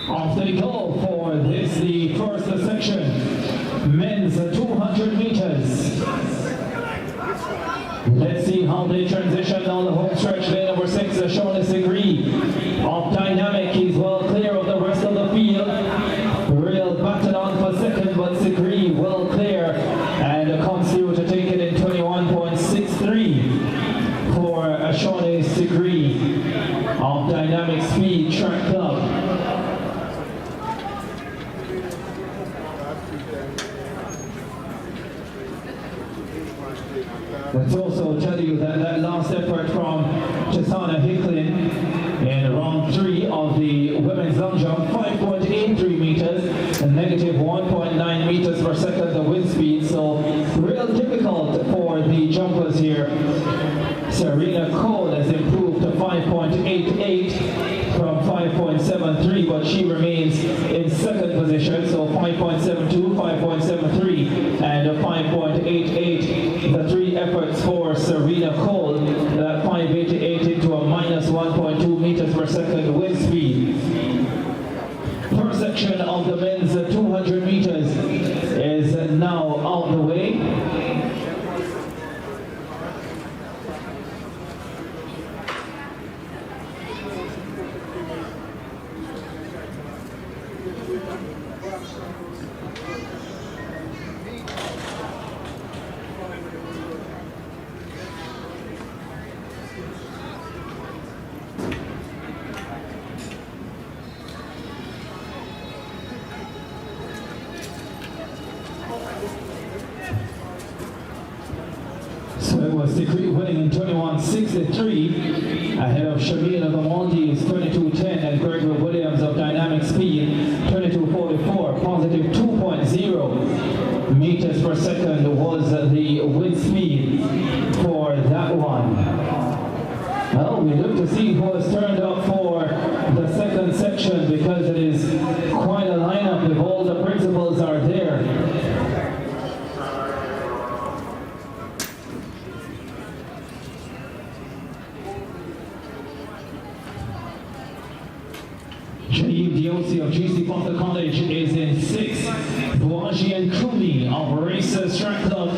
Speaker 1: Off they go for this, the first section, men's 200 meters. Let's see how they transition on the home stretch. Lane number 6, Shawn of Dynamic. He's well clear of the rest of the field. Real batted on for 2nd, but Sigri well clear and comes through to take it in 21.63 for Shawn of Dynamic Speed Track Club. Let's also tell you that that last effort from Tisana Hicklin in round 3 of the women's long jump, 5.83 meters and negative 1.9 meters per second the wind speed. So real difficult for the jumper numbers here. Serena Cole has improved to 5.88 from 5.73, but she remains in second position, so 5.72, 5.73, and a 5.88. The three efforts for Serena Cole, that 5.88 into a minus 1.2 meters per second wind speed. First section of the men's 200 meters is now out the way. So it was Decree winning in 21.63 ahead of Shamil of the Maldives 22.10 and Gregory Williams of Dynamic Speed 22.44, positive 2.0 meters per second was the wind speed for that one. Well, we look to see who has turned up for the second section because it is quite a lineup if all the principals are there. Janieve DOC of GC Foster College is in 6. Bouwahjgie and NKRUMIE of Racers Track Club.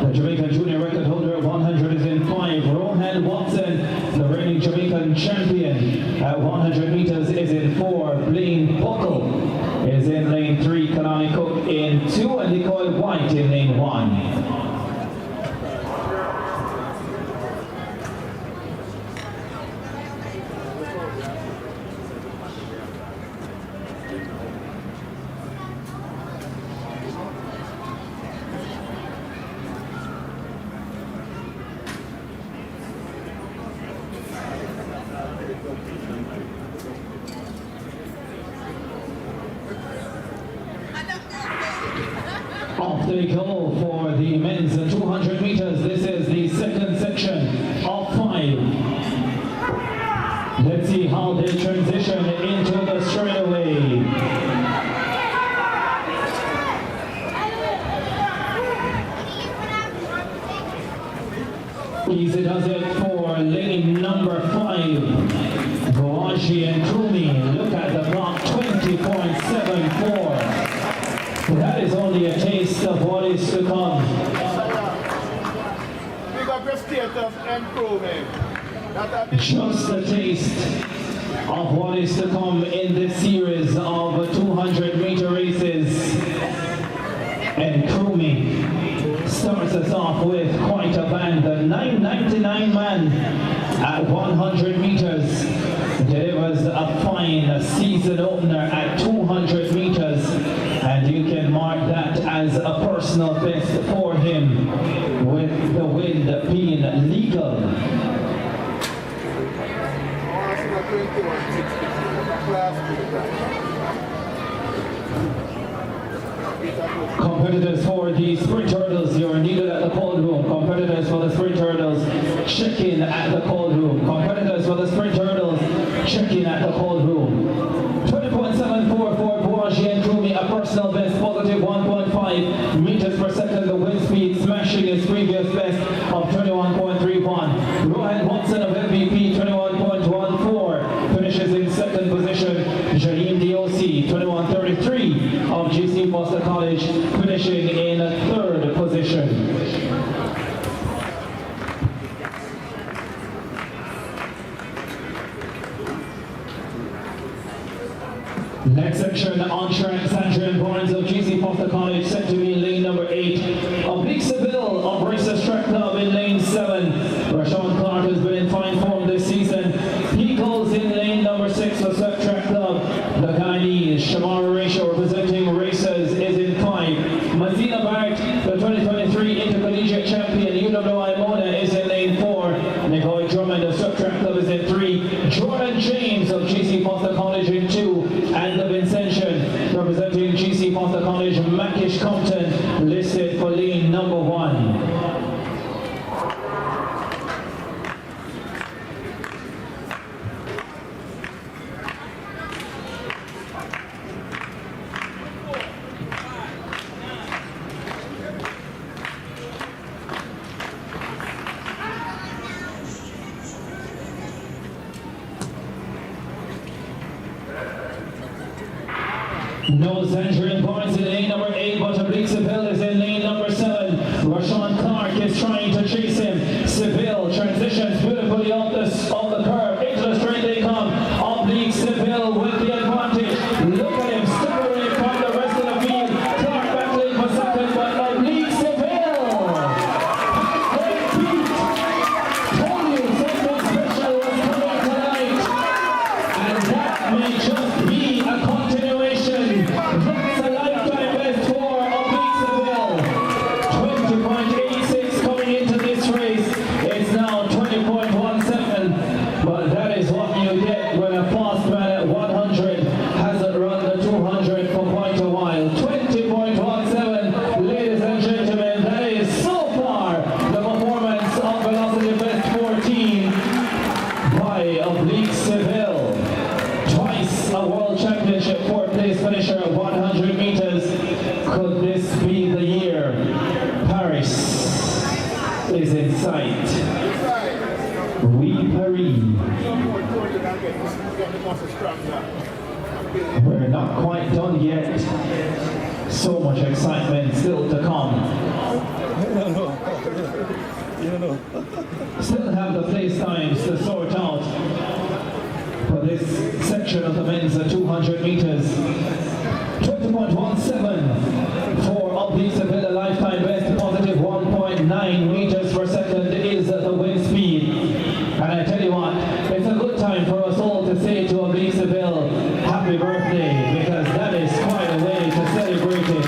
Speaker 1: The Jamaican junior record holder at 100 is in 5. Rohan Watson, the reigning Jamaican champion at 100 meters is in 4. Blaine Buckle is in lane 3. Kanani Cook in 2 and Decoy White in lane 1. Off they go for the men's 200 meters. This is the second section of 5. Let's see how they transition into the straightaway. Easy does it for lane number 5. Bouwahjgie and NKRUMIE. Look at the clock, 20.74. That is only a taste of what is to come.
Speaker 2: Big up your status and NKRUMIE.
Speaker 1: Just a taste of what is to come in this series of 200 meter races. And NKRUMIE starts us off with quite a band. The 999 man at 100 meters delivers a fine season opener at 200 meters. And you can mark that as a personal best for him, with the win being legal. Competitors for the sprint hurdles, you're needed at the cold room. Competitors for the sprint hurdles, check in at the cold room. Competitors for the sprint hurdles, check in at the cold room. 20.74 for Bouwahjgie and NKRUMIE, a personal best, positive 1.5 meters per second. The wind speed smashing his previous best of 21.31. Rohan Watson of MVP, 21.14, finishes in second position. Janieve DOC, 21.33 of GC Foster College, finishing in third position. Next section, on track, Sandra and Barnes of GC Foster College set to be in lane number 8. Oblique Seville of Racers Track Club in lane 7. Roshawn Clarke has been in fine form this season. He goes in lane number 6 for Surf Track Club. The Guyanese, Shamar Ratio, representing Racers, is in 5. Mazina Bart, the 2023 Intercollegiate Champion, UWI Mona, is in lane 4. Nicole Drummond of Surf Track Club is in 3. Jordan James of GC Foster College in 2. And the Vincentian, representing GC Foster College, Mackish Compton, listed for lane number 1. No centering points in lane number 8, but Oblique Seville is in lane number 7. Roshawn Clarke is trying to chase him. Seville transitions beautifully off the curve. Into the straight they come. Oblique Seville with the advantage. Look at him separated from the rest of the field. Clarke back lane for second, but Oblique Seville they beat. Told you something special was coming tonight. And that may just be a continuation. That's a lifetime best for Oblique Seville. 20.86 coming into this race. It's now 20.17. But that is what you get when a fast man at 100 hasn't run the 200 for quite a while. 20.17, ladies and gentlemen, that is so far the performance of Velocity Best 14 by Oblique Seville. Twice a World Championship 4th place finisher at 100 meters. Could this be the year? Paris is in sight. We Paris. We're not quite done yet. So much excitement still to come. Still have the place times to sort out for this section of the men's 200 meters. 20.17 for Oblique Seville, a lifetime best, positive 1.9 meters per second is the wind speed. And I tell you what, it's a good time for us all to say to Oblique Seville, happy birthday, because that is quite a way to celebrate it.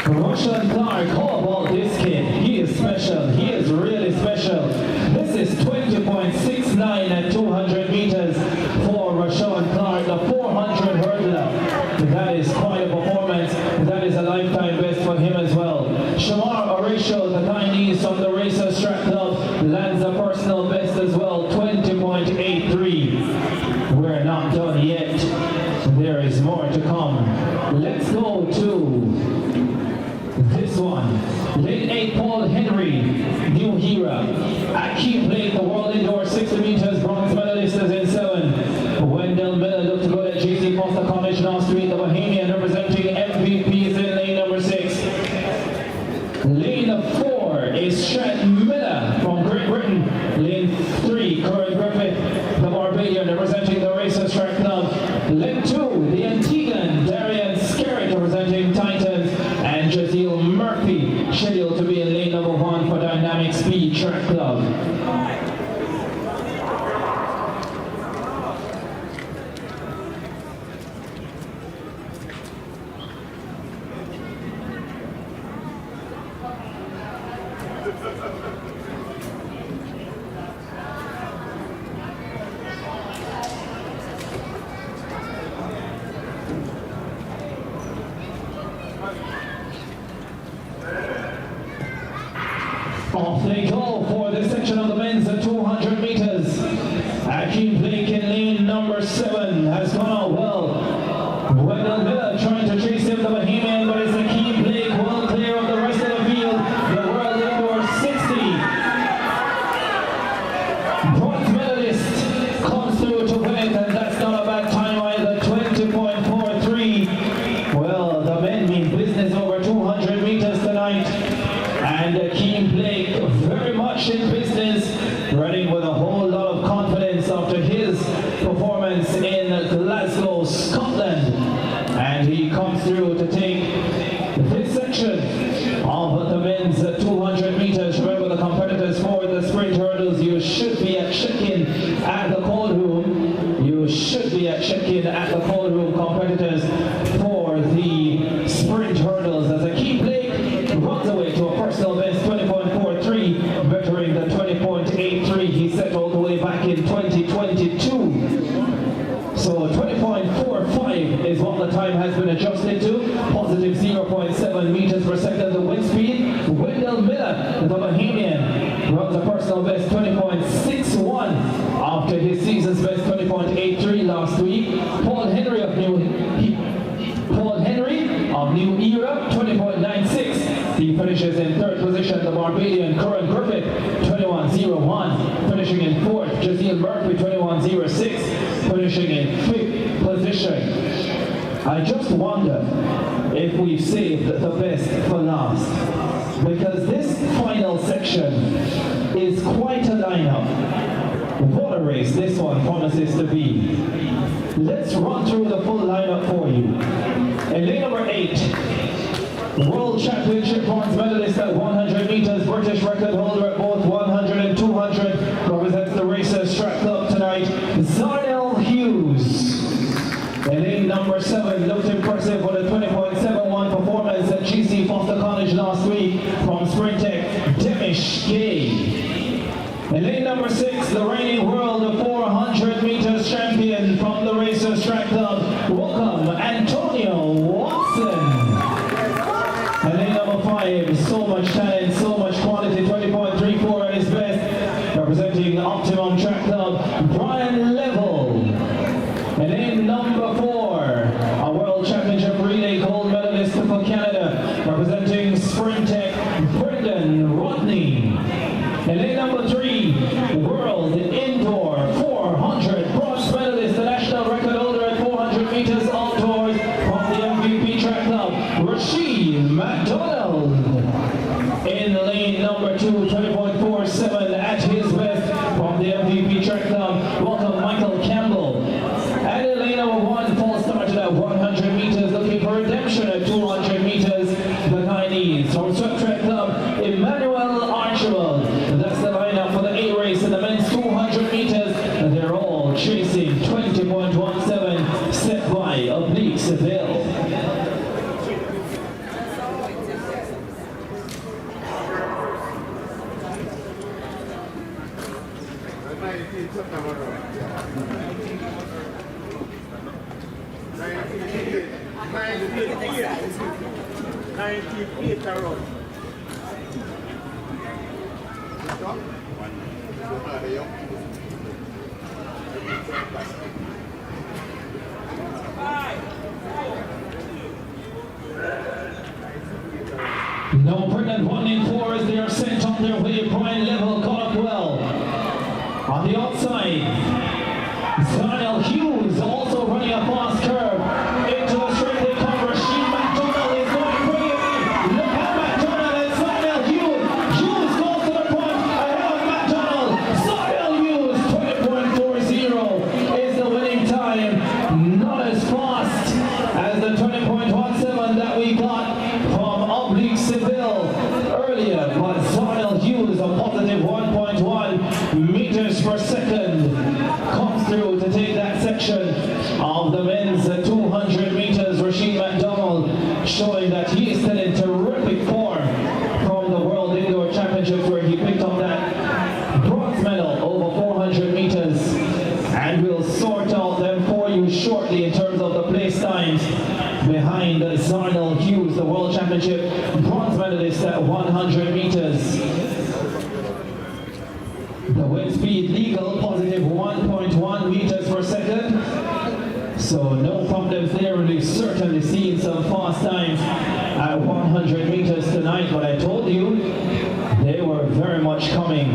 Speaker 1: Roshawn Clarke, how about this kid? He is special, he is really special. This is 20.69 at 200 meters for Roshawn Clarke, the 400 hurdler. That is quite a performance. That is a lifetime best for him as well. Shamar Orisho, the Chinese from the Racers Track Club, lands a personal best as well, 20.83. We're not done yet. There is more to come. Let's go to this one. Lane 8, Paul Henry, New Jura. Ackeem Blake, the World Indoor 60 meters bronze medalist, is in 7. Wendell Miller looked good at JC Foster College last week. The Bahamian representing MVP is in lane number 6. Lane 4 is Shawn Miller from Great Britain. Lane 3, Corin Griffith, the Barbadian representing the Racers Track Club. Lane 2, the Antiguan Darian Skerritt representing Titans. And Jazeel Murphy scheduled to be in lane number 1 for Dynamic Speed Track Club. Off they go for this section of the men's 200 meters. Ackeem Blake in lane number 7 has gone out well. Wendell Miller trying to chase him, the Bahamian, but it's Ackeem Blake well clear of the rest of the field. The World Indoor 60. Bronze medalist comes through to win it, and that's not a bad time either, 20.43. Well, the men mean business over 200 meters tonight. And Ackeem Blake very much in business, running with a whole lot of confidence after his performance in Glasgow, Scotland. And he comes through to take this section of the men's 200 meters. Remember, the competitors for the sprint hurdles, you should be at check-in at the cold room. You should be at check-in at the cold room, competitors for the sprint hurdles. As Ackeem Blake runs away to a personal best 20.43, bettering the 20.83 he set all the way back in 2022. So 20.45 is what the time has been adjusted to, positive 0.7 meters per second the wind speed. Wendell Miller, the Bahamian, runs a personal best 20.61 after his season's best 20.83 last week. Paul Henry of New Era, 20.96. He finishes in 3rd position. The Barbadian Corin Griffith, 21.01. Finishing in 4th. Jazeel Murphy, 21.06. Finishing in 5th. position. I just wonder if we've saved the best for last, because this final section is quite a lineup. What a race this one promises to be. Let's run through the full lineup for you. In lane number 8, World Championship bronze medalist at 100 meters, British record holder at both 100 and 200, represents the Racers Track Club tonight, Zharnel Hughes. In lane number 7, looked impressive with a 20.71 performance at GC Foster College last week from Sprint Tech, Demish, Gaye. In lane number 6, the reigning world of 400 meters champion from the Racers Track Club, welcome Antonio Watson. In lane number 5, so much talent, so much quality, 20.34 at his best, representing Optimum Track Club, Bryan Levell. In lane number 4, a World Championship relay gold medalist for Canada, representing Sprint Tech, Brendan Rodney. In lane number 3, World Indoor 400 bronze medalist, the national record holder at 400 meters outdoors from the MVP Track Club, Roshawn McDonald. In lane number 2, 20.47 at his best from the MVP Track Club, welcome Michael Campbell. And in lane number 1, false started at 100 meters, looking for redemption at 200 meters, the Chinese from Swift Track Club, Emmanuel Archibald. That's the lineup for the A race in the men's 200 meters. And they're all chasing 20.17 set by Oblique Seville. No pregnant 1 in 4 as they are sent on their way. Bryan Levell caught up well. On the outside, Zharnel Hughes also running a fast curve. Into a straight they come. Roshawn McDonald is going brilliantly. Look at McDonald and Zharnel Hughes. Hughes goes to the front ahead of McDonald. Zharnel Hughes, 20.40 is the winning time. Not as fast as the 20.17 that we got from Oblique Seville earlier, but Zharnel Hughes, a positive 1.1 meters per second, comes through to take that section of the men's 200 meters. Roshawn McDonald showing that he is still in terrific form from the World Indoor Championships, where he picked up that bronze medal over 400 meters, and we'll sort out them for you shortly in terms of the place times behind Zharnel Hughes, the World Championship bronze medalist at 100 meters. The wind speed legal, positive 1.1 meters per second. So no problems there, and we've certainly seen some fast times at 100 meters tonight, but I told you they were very much coming.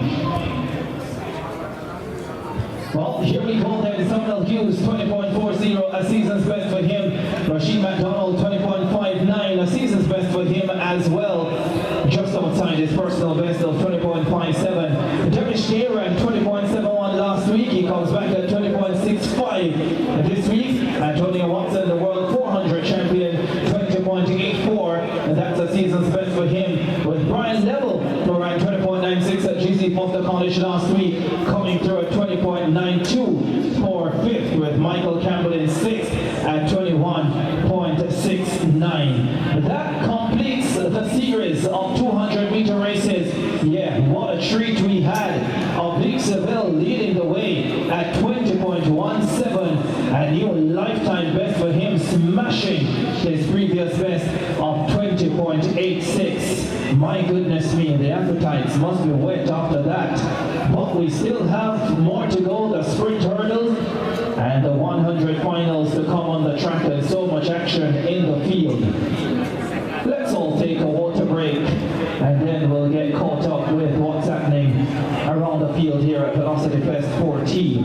Speaker 1: Well, here we go then. Zharnel Hughes, 20.40, a season's best for him. Roshawn McDonald, 20.59, a season's best for him as well. Just outside his personal best of 20.57. Demish ran 20.71 last week. He comes back at 20.65 this week. Antonio Watson, the world 400 champion, 20.84. And that's a season's best for him. With Bryan Levell, who ran 20.96 at GC Foster College last week, coming through at 20.92 for 5th, with Michael Campbell in 6th at 21.69. That completes the series of 200 meter races. Yeah, what a treat we had. Oblique Seville leading the way at 20.17, a new lifetime best for him, smashing his previous best of 20.86. My goodness me, the appetites must be wet after that. But we still have more to go, the sprint hurdles and the 100 finals to come on the track, and so much action in the field. Let's all take a water break, and then we'll get caught up with what's happening around the field here at Velocity Fest 14.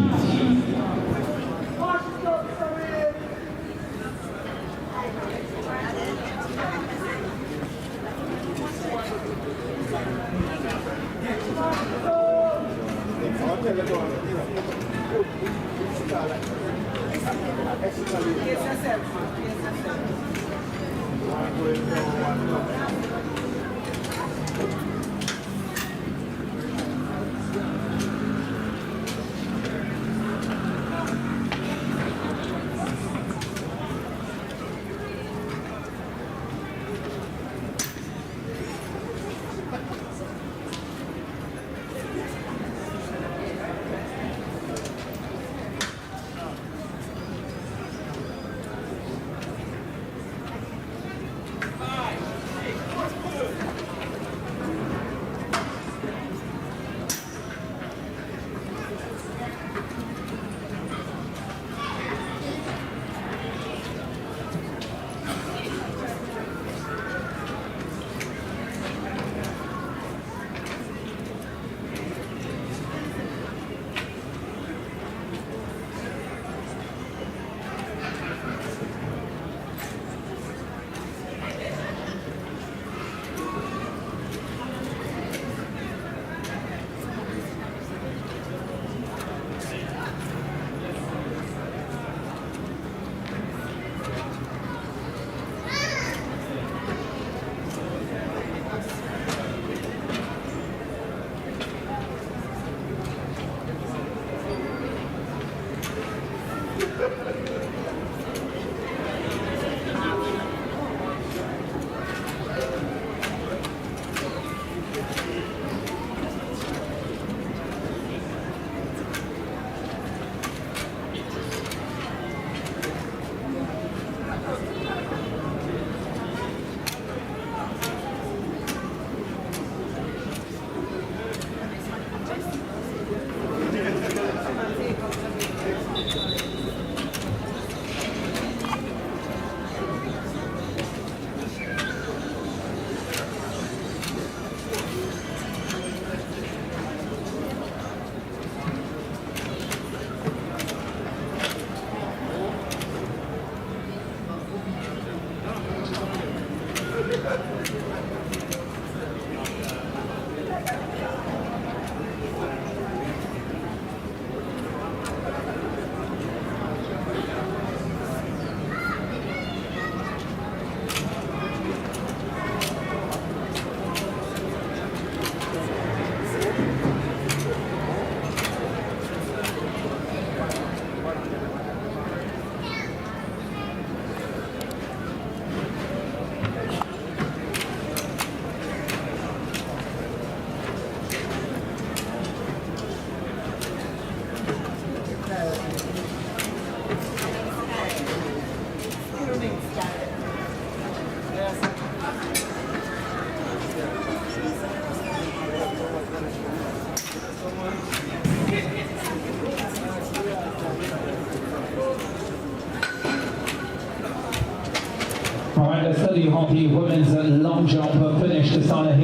Speaker 1: Alright, the study of the women's long jump finished. Sada of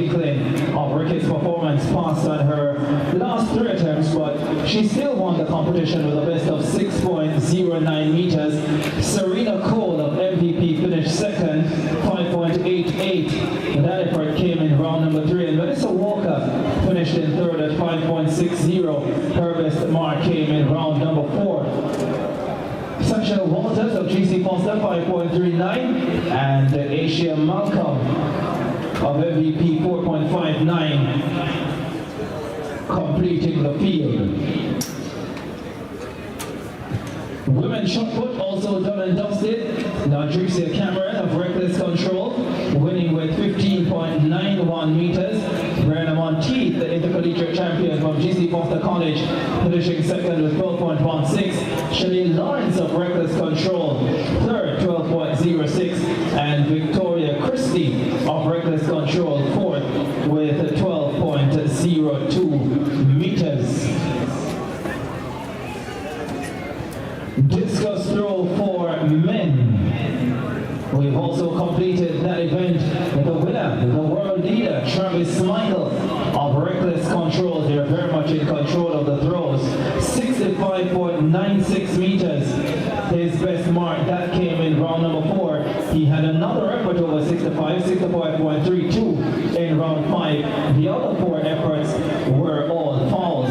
Speaker 1: Rickett's performance passed on her last 3 attempts, but she still won the competition with a best of 6.09 meters. Serena Cole of MVP finished second, 5.88. That effort came in round number 3, and Melissa Walker finished in third at 5.60. Her best mark came in round number 4. Sasha Walters of GC Foster 5.39 and Asia Malcolm of MVP 4.59 completing the field. Women's shot put also done and dusted. Nadricia Cameron of Reckless Control winning with 15.91 meters. Brenna Monteith, the intercollegiate champion from GC Foster College, finishing second with 12.16. ShashaLee Lawrence of Reckless Control, third, 12.06. And Victoria Christie of Reckless Control, fourth, with 12.02 meters. Discus throw for men. We've also completed that event with the winner, the world leader, Travis Michael of Reckless Control. They're very much in control of the throws. 65.96 meters. His best mark, that came in round number 4. He had another effort over 65.32 in round 5. The other 4 efforts were all fouls.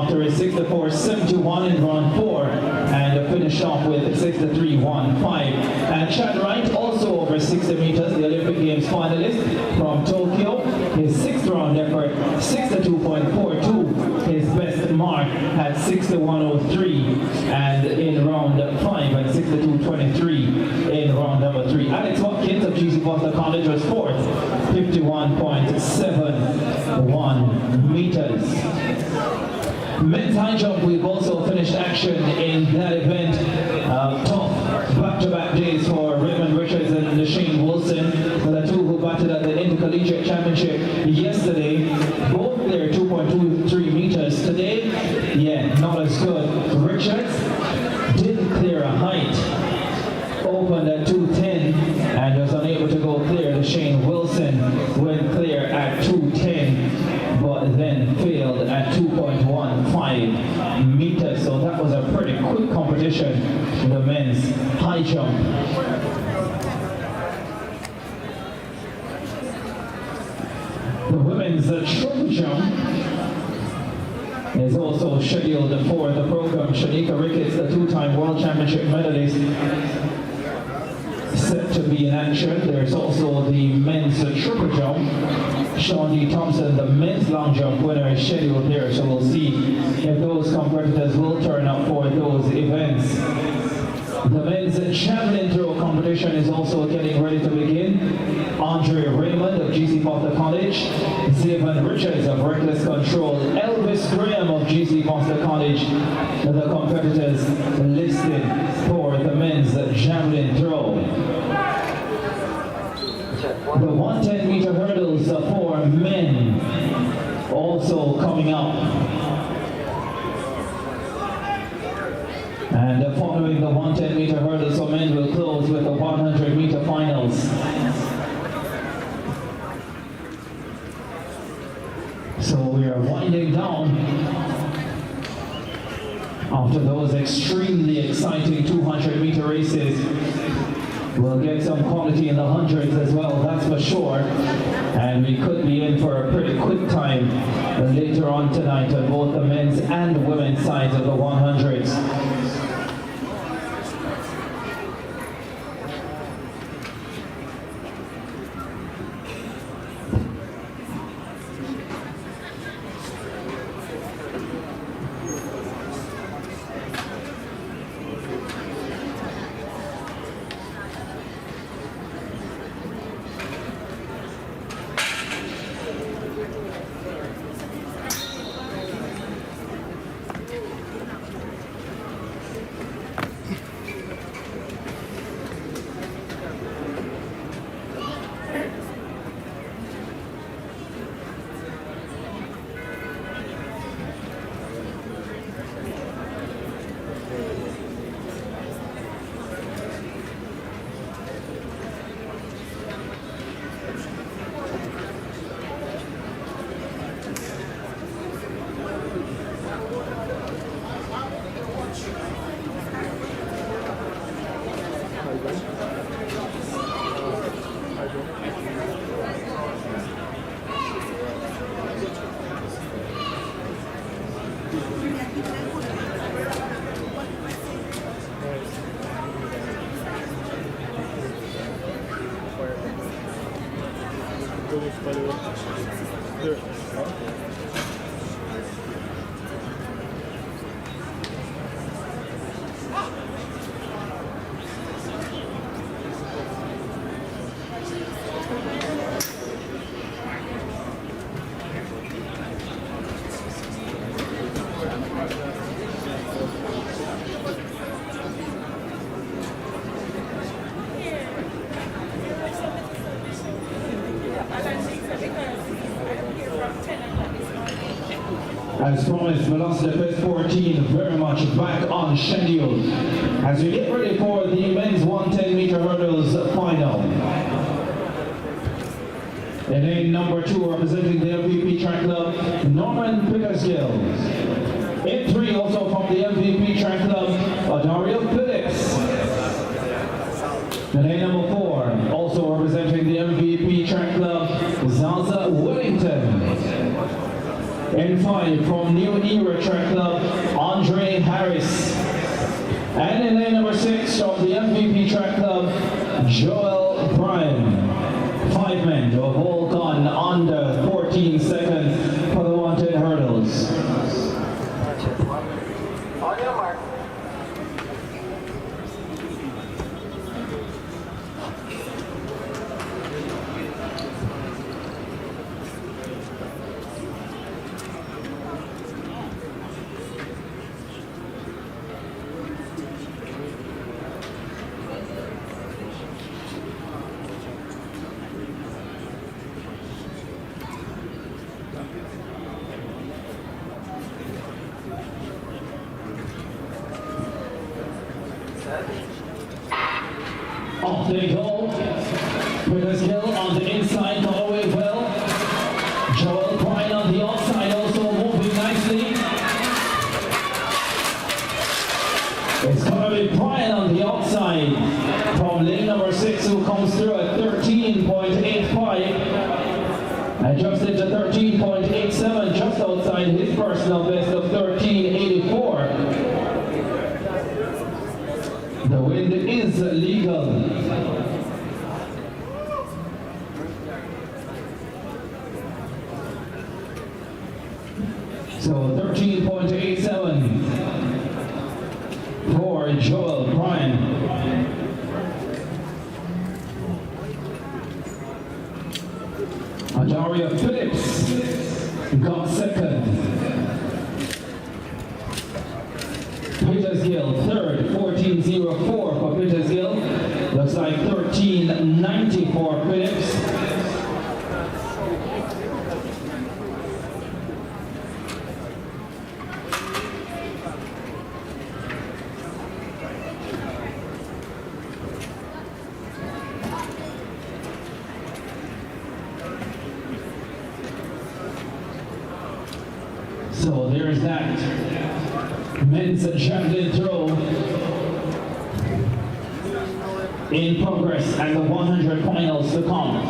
Speaker 1: after a 64-71 in round 4 and finished off with 63-1-5. And Chad Wright also over 60 meters, the Olympic Games finalist from Tokyo. His 6th round effort, 62.42, his best mark at 61.03, and in round 5 at 62.23 in round number 3. Alex Watkins of GC Boston College was 4th, 51.71 meters. Men's high jump, we've also finished action in that event. Tough back-to-back days for Raymond Richards and Shane Wilson, the two who battled at the Intercollegiate Championship yesterday. Both clear 2.23 meters. Today, yeah, not as good. Richards didn't clear a height. Opened at 210 and was unable to go clear. Shane Wilson went clear at 210, but then failed at 2.15 meters. So that was a pretty quick competition in the men's high jump. The women's triple jump is also scheduled for the program. Shanika Ricketts, the two-time world championship medalist, set to be in action. There's also the men's triple jump. Shawn Thompson, the men's long jump winner, is scheduled there, so we'll see if those competitors will turn up for those events. The men's javelin throw competition is also getting ready to begin. Andre Raymond of GC Boston College, Zayvon Richards of Reckless Control, Elvis Graham of GC Boston College, the competitors listed for the men's javelin throw. The 110 meter hurdles for men also coming up. And following the 110 meter hurdles for men, will close with the 100 meter finals. So we are winding down after those extremely exciting 200 meter races. We'll get some quality in the hundreds as well, that's for sure. And we could be in for a pretty quick time later on tonight on both the men's and women's sides of the 100s. As promised, Velocity Fest 14 very much back on schedule as we get ready for the men's 110 meter hurdles final. In lane number 2, representing the MVP track club, Norman Pickersgill. In 3, also from the MVP track club, Adario Phillips. In lane number 4, also representing the MVP track club, Zaza Wellington. In 25 from New Era Track Club, Andre Harris. And in lane number 6 from the MVP Track Club, Joel Bryan. 5 men to have all gone under 14 seconds for the 110 hurdles.
Speaker 3: On your mark.
Speaker 1: Off they go. Prentice Hill on the inside, got away well. Joel Bryan on the outside, also moving nicely. It's going to be Bryan on the outside from lane number 6, who comes through at 13.85. Adjusted to 13.87, just outside his personal best of 13.84. The wind is legal. So 13.87 for Joel Bryan. Adaria Phillips got second. Petersgill third, 14.04 for Petersgill. Looks like 13.90 for Phillips. So there's that men's javelin throw in progress and the 100 finals to come.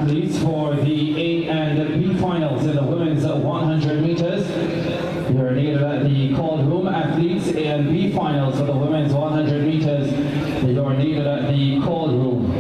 Speaker 1: athletes for the A and B finals in the women's 100 meters. Your native needed at the called room. Athletes A and B finals for the women's 100 meters. They are needed at the called room.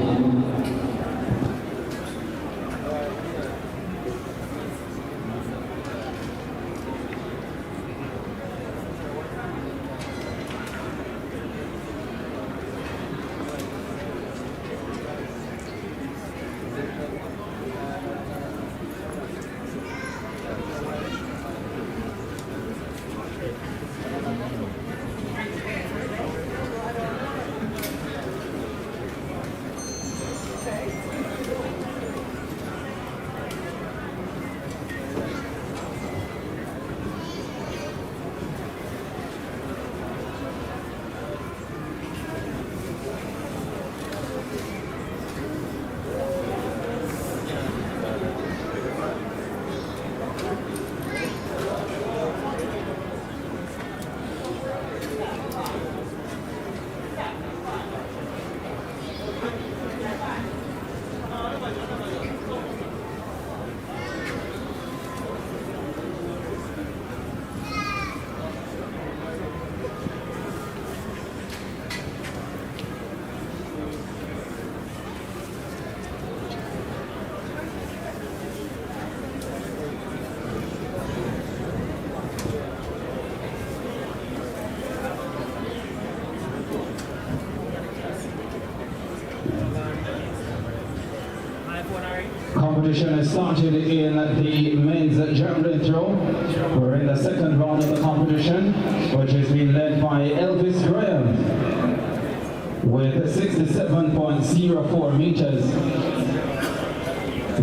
Speaker 1: Competition is started in the men's javelin throw. We're in the second round of the competition, which is being led by Elvis Graham with 67.04 meters.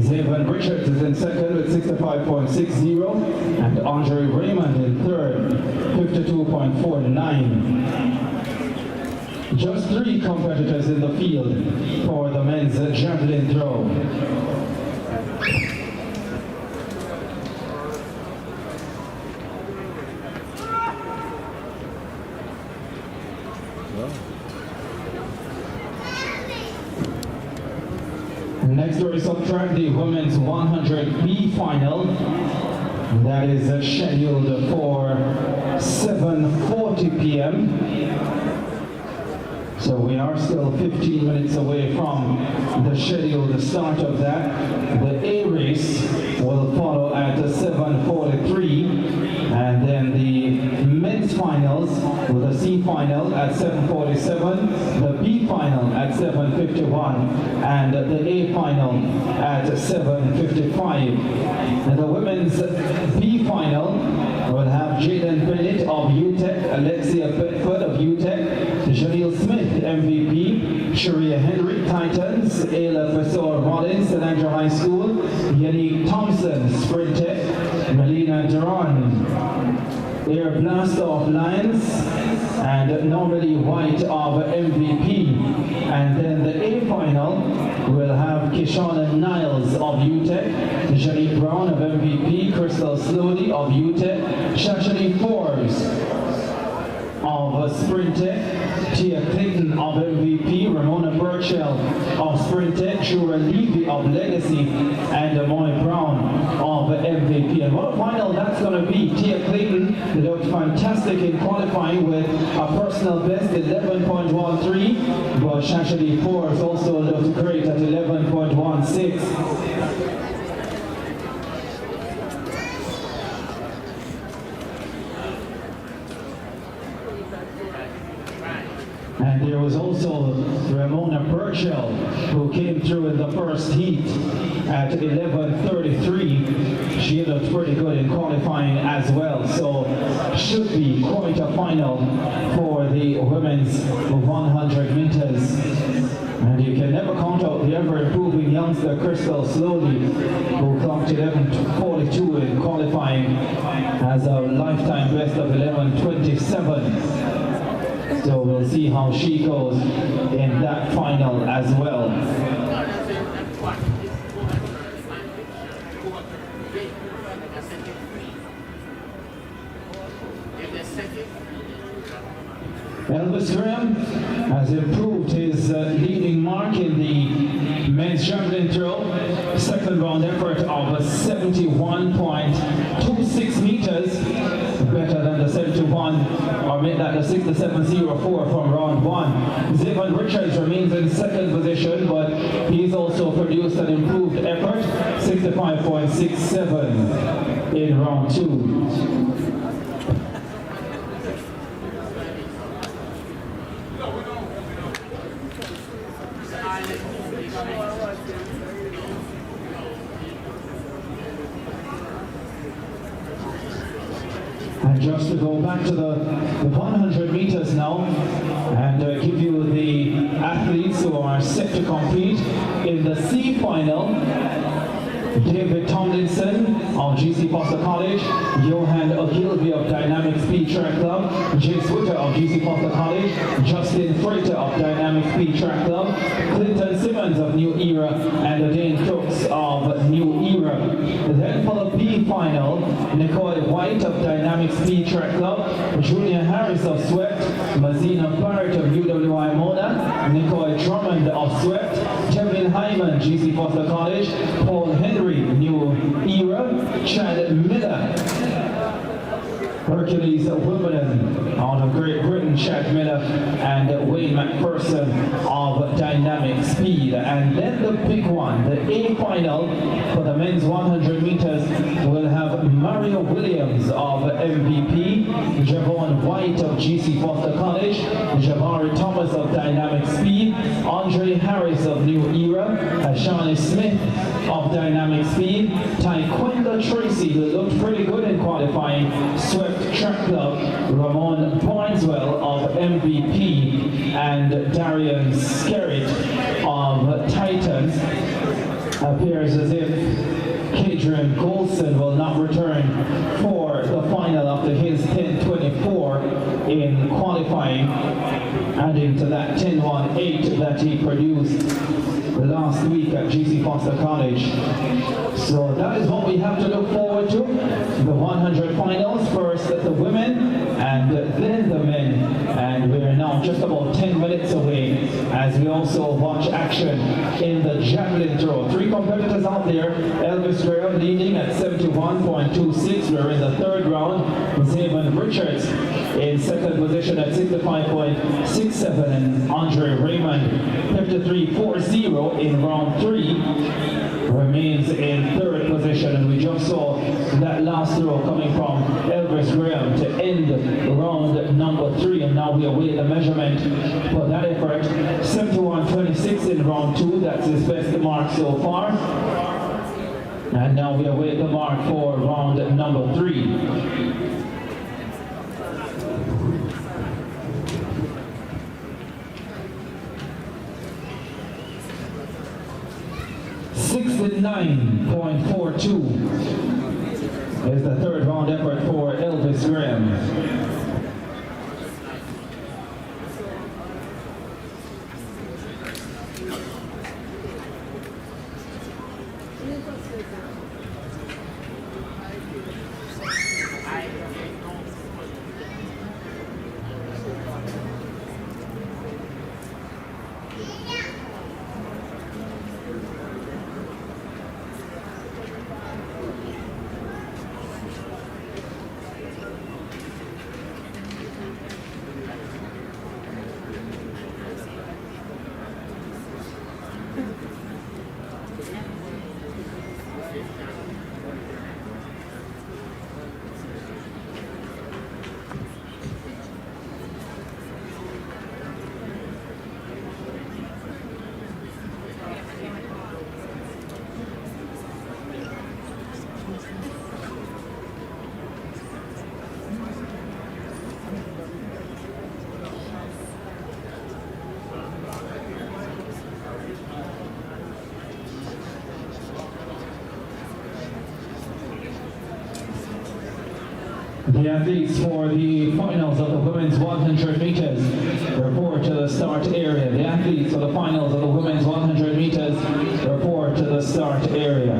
Speaker 1: Zayvon Richards is in second with 65.60, and Andre Raymond in third, 52.49. Just 3 competitors in the field for the men's javelin throw. Next door is on track the women's 100B final. That is scheduled for 7:40 p.m. So we are still 15 minutes away from the scheduled start of that. The A race will follow at 7:43, and then the men's finals with the C final at 7:47, the B final at 7:51, and the A final at 7:55. And the women's B final will have Jaden Bennett of UTEC, Alexia Bedford of UTEC, Janelle Smith, MVP, Sharia Henry, Titans, Ayla Pessoa Rollins, St. Andrew High School, Yannick Thompson, Sprint Tech, Melina Duran, Air Blast of Lions, and Normally White of MVP. And then the A final will have Kishana Niles of UTEC, Janeek Brown of MVP, Crystal Slowly of UTEC, ShashaLee Forbes of Sprint Tech, Tia Clayton of MVP, Ramona Burchell of Sprint Tech, Jura Levy of Legacy, and Moy Brown of MVP. And what a final that's going to be. Tia Clayton looked fantastic in qualifying with a personal best 11.13, but ShashaLee Forbes also looked great at 11.16. And there was also Ramona Burchell, who came through in the first heat at 11:33. She looked pretty good in qualifying as well, so should be quite a final for the women's 100 meters. And you can never count out the ever-improving youngster Crystal Slowly, who clocked 11:42 in qualifying, has a lifetime best of 11:27. So we'll see how she goes in that final as well. Elvis Graham has improved his leading mark in the men's javelin throw. Second round effort of 71.26 meters, better than the 7-1, or make that the 6-7-0-4 from round 1. Zayvon Richards remains in second position, but he's also produced an improved effort, 65.67 in round 2. And just to go back to the 100 meters now, and give you the athletes who are set to compete in the C final. David Tomlinson of GC Foster College, Johan Ogilvy of Dynamic Speed Track Club, Jace Witter of GC Foster College, Justin Freighter of Dynamic Speed Track Club, Clinton Simmons of New Era, and Dane Crooks of New Era. Then for the B final, Nicole White of Dynamic Speed Track Club, Julia Harris of Swept, Mazina Barrett of UWI Mona, Nicole Drummond of Swept, Javelin Hyman, GC Foster College, Paul Henry, New Era, Chad Miller, Hercules Wimbledon out of Great Britain, Chad Miller, and Wayne McPherson of Dynamic Speed. And then the big one, the A final for the men's 100 meters, will have Mario Williams of MVP, Javon White of GC Foster College, Jabari Thomas of Dynamic Speed, Andre Harris of New Era, Shawn Smyth of Dynamic Speed, Tyquendo Tracy, who looked pretty good in qualifying, Swept Track Club, Ramon Barneswell of MVP, and Darian Skerritt of Titans. Appears as if Kadrian Golson will not return for the final after his 10.24 in qualifying, adding to that 10.18 that he produced last week at GC Foster College. So that is what we have to look forward to. The 100 finals, first the women and then the men. And we're now just about 10 minutes away as we also watch action in the javelin throw. 3 competitors out there. Elvis Graham leading at 71.26. We're in the third round. Zayvon Richards in second position at 65.67, and Andre Raymond 53.40 in round 3 remains in third position. And we just saw that last throw coming from Elvis Graham to end round number 3, and now we await the measurement for that effort. 71.26 in round 2, that's his best mark so far. And now we await the mark for round number 3. 69.42 is the third round effort for Elvis Graham. The athletes for the finals of the women's 100 meters report to the start area. The athletes for the finals of the women's 100 meters report to the start area.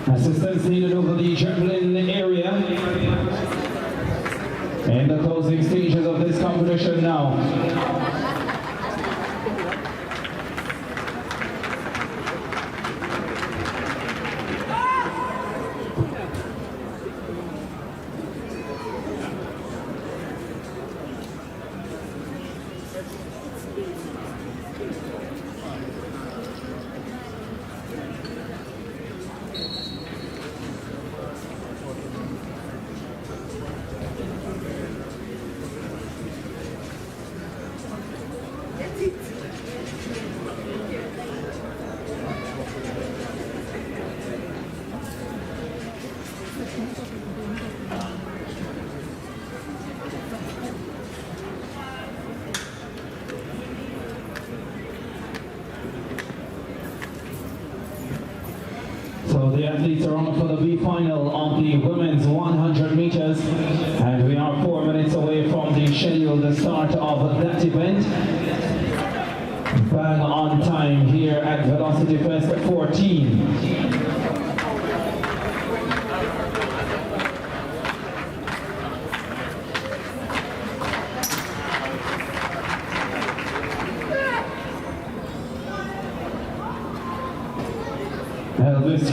Speaker 1: Assistance needed over the Javelin area. In the closing stages of this competition now. So the athletes are on for the B final of the women's 100 meters, and we are 4 minutes away from the schedule, the start of that event. Bang on time here at Velocity Fest 14.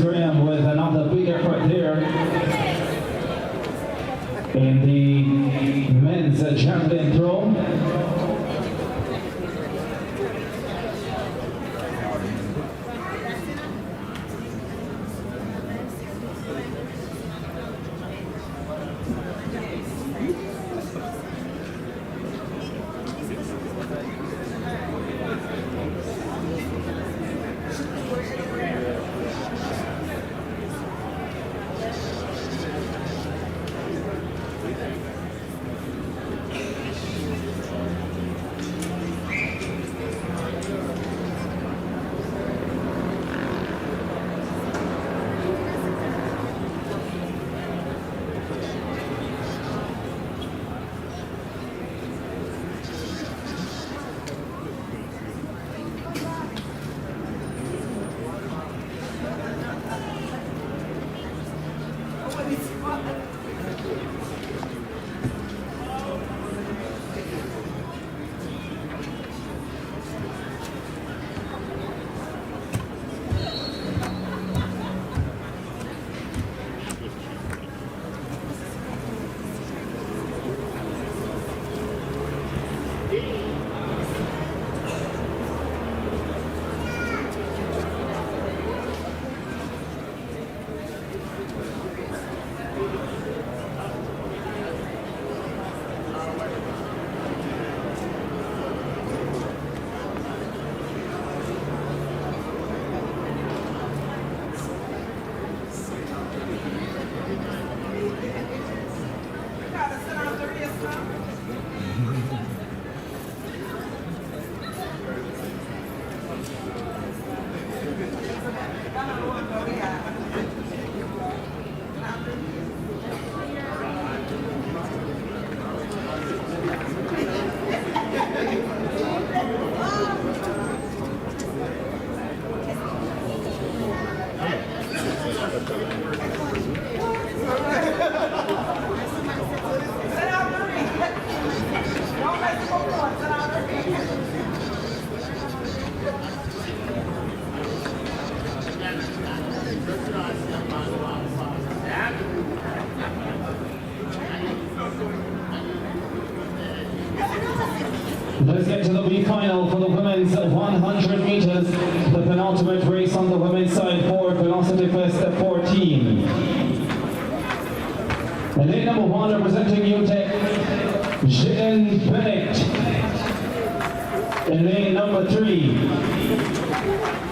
Speaker 1: Graham with another big effort there in the men's javelin throw. Let's get to the B final for the women's 100 meters. The penultimate race on the women's side for Velocity Fest 14. And lane number 1 representing UTEC, Jayden Bennett. In lane number 3,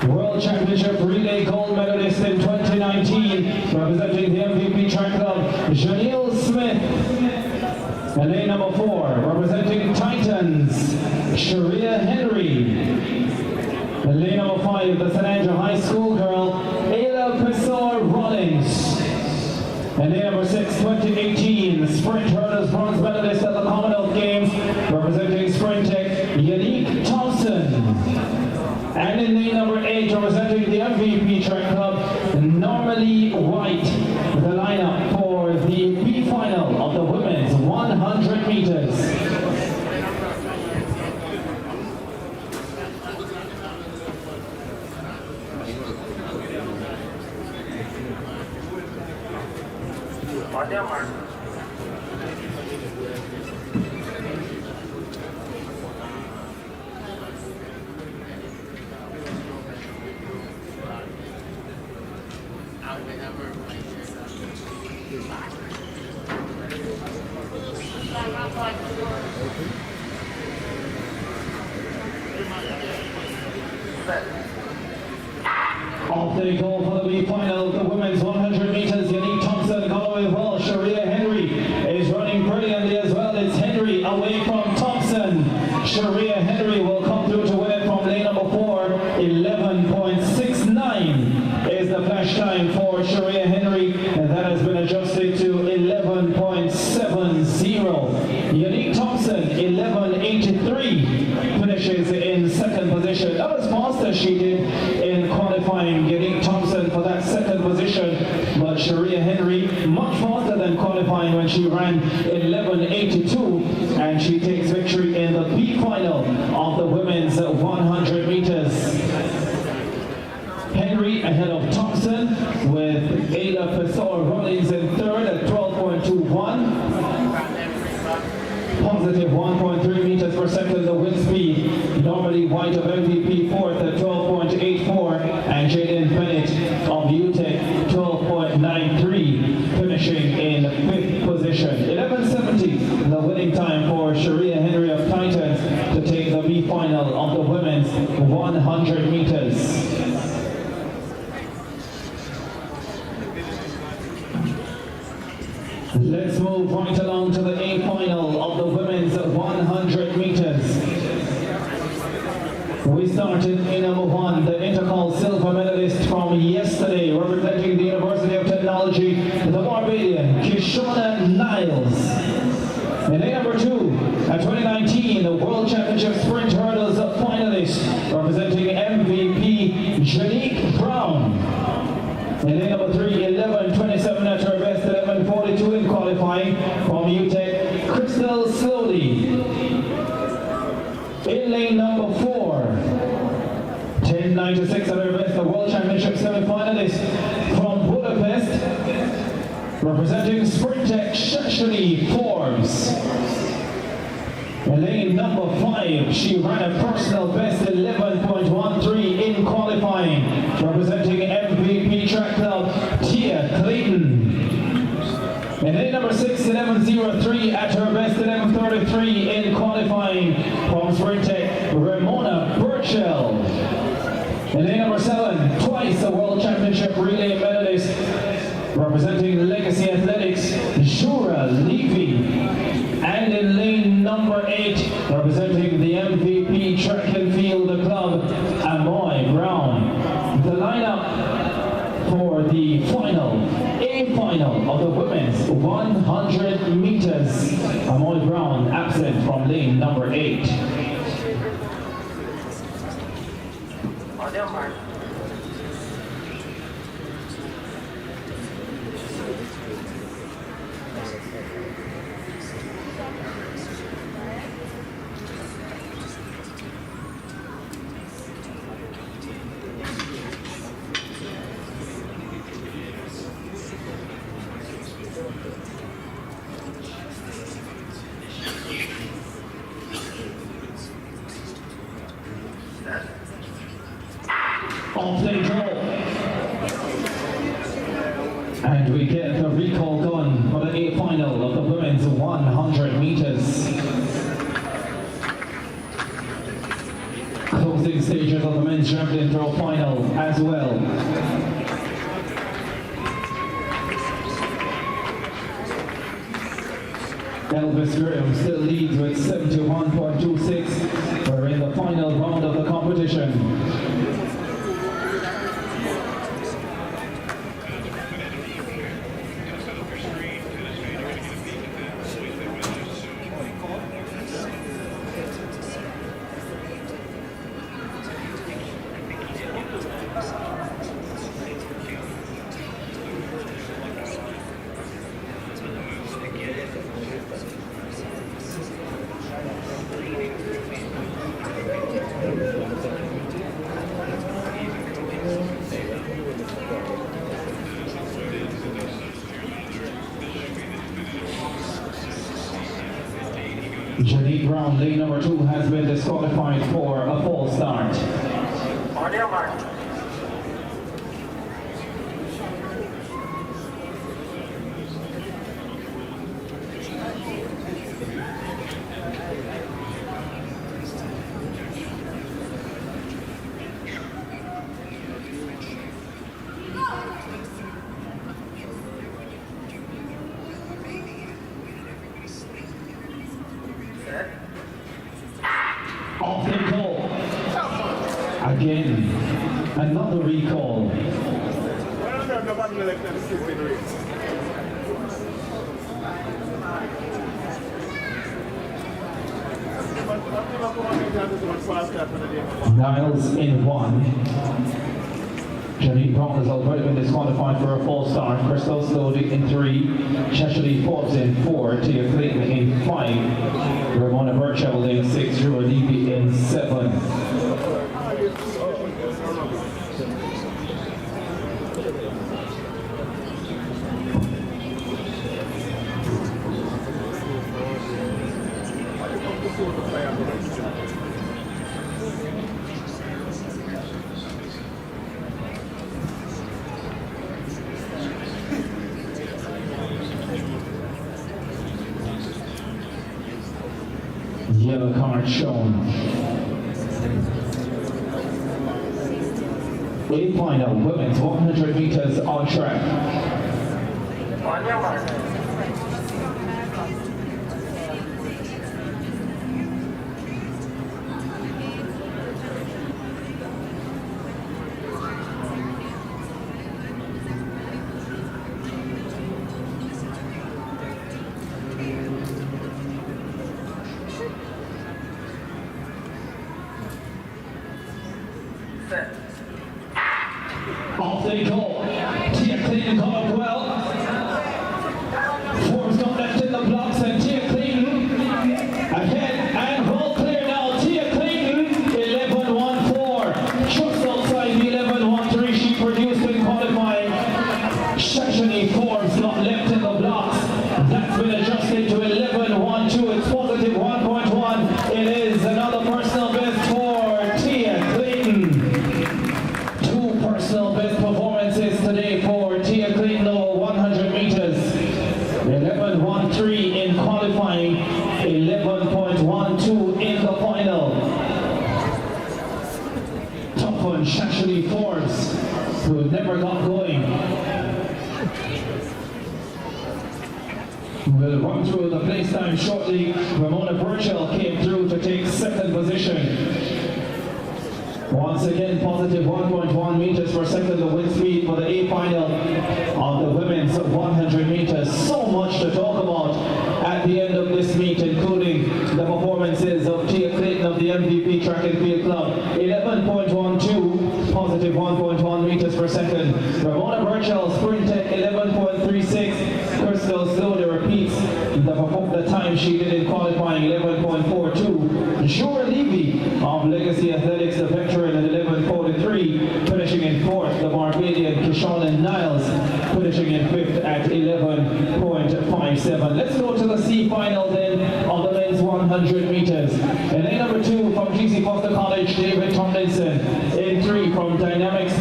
Speaker 1: World Championship Relay Gold Medalist in 2019, representing the MVP Track Club, Janelle Smyth. And lane number 4, representing Titans, Sharia Henry. And lane number 5, the San Andrew High School girl, Ayla Pessoa-Rollins. And lane number 6, 2018 Sprint Hurdles Bronze Medalist at the Commonwealth Games, representing Sprint Tech, Janeek Thompson. And in lane number 8, representing the MVP Track Club, Normally White. The lineup for the B final of the women's 100 meters.
Speaker 3: On your mark.
Speaker 1: Off they go for the B final of the women's 100 meters. Janeek Thompson going well. Sharia Henry is running brilliantly as well. It's Henry away from Thompson. Sharia Henry will come through to win it from lane number 4. 11.69 is the flash time for Sharia Henry, and that has been adjusted to 11.70. Janeek Thompson, 11.83, finishes in second position. That was faster she did in qualifying, Janeek Thompson for that second position, but Sharia Henry much faster than qualifying when she ran 11.82, and she takes victory in the B final of the women's 100 meters. Henry ahead of Thompson, with Ayla Pessoa-Rollins in third at 12.21. Positive 1.3 meters per second the wind speed. Normally White of MVP fourth at 12.84, and Jayden Bennett of UTEC 12.93, finishing in fifth position. 11.70 the winning time for Sharia Henry of Titans to take the B final of the women's 100 meters. Let's move right along to the A final of the women's 100 meters. We started in number 1, the Intercol silver medalist from yesterday, representing the University of Technology, the Barbadian, Kishona Niles. And in number 2, at 2019, the World Championship Sprint Hurdles finalist, representing MVP Janeek Brown. And in number 3, 11.27 at her best, 11.42 in qualifying from UTEC, Crystal Slowly. In lane number 4, 10.96 at her best, the World Championship semi-finalist from Budapest, representing Sprint Tech, ShashaLee Forbes. In lane number 5, she ran a personal best 11.13 in qualifying, representing MVP Track Club, Clayton. In lane number 6, 11.03 at her best, 11.33 in qualifying from Sprint Tech, Ramona Burchell. In lane number 7, twice a World Championship Relay medalist, representing Legacy Athletics, Jura, Levy. And in lane number 8, representing the MVP Track and Field Club, Amoy Brown. The lineup for the final, A final of the women's 100 meters. Amoy Brown absent from lane number 8.
Speaker 3: On your mark.
Speaker 1: Off they go. And we get the recall gun for the A final of the women's 100 meters. Closing stages of the men's javelin throw final as well. Elvis Graham still leads with 71.26. We're in the final round of the competition. Janeek Brown, lane number 2, has been disqualified for a false start.
Speaker 3: On your mark.
Speaker 1: Off they go. Again, another recall.
Speaker 2: Why don't they have nobody like that assisting race?
Speaker 1: Niles in 1. Janeek Brown has already been disqualified for a false start. Crystal Slowly in 3. ShashaLee Forbes in 4. Tia Clayton in 5. Ramona Burchell in 6. Jura Levy in 7. Yellow card shown. A final women's 100 meters on track.
Speaker 3: On your mark.
Speaker 1: Off they go. Tia Clayton come up well. Forbes got left in the blocks and Tia Clayton ahead and well clear now. Tia Clayton 11.14. Just outside the 11.13 she produced in qualifying. ShashaLee Forbes got left in the blocks. That's been adjusted to 11.12. It's positive 1.1. It is another personal best for Tia Clayton. Personal best performances today for Tia Clayton over 100 meters. 11.13 in qualifying, 11.12 in the final. Top one, ShashaLee Forbes, who never got going. We'll run through the place time shortly. Ramona Burchell came through to take second position. Once again, positive 1.1 meters per second, the wind speed for the A final of the women's 100 meters. So much to talk about at the end of this meet, including the performances of Tia Clayton of the MVP Track and Field Club. 11.12, positive 1.1 meters per second. Ramona Burchell sprinted 11.36. Crystal Slowly repeats the time she did in qualifying, 11.42. Jura Levy of Legacy Athletics, the veteran, at 11.43, finishing in 4th. The Barbadian Shawn Niles finishing in 5th at 11.57. Let's go to the C final then of the men's 100 meters. In lane number 2 from GC Foster College, David Tomlinson. In 3 from Dynamics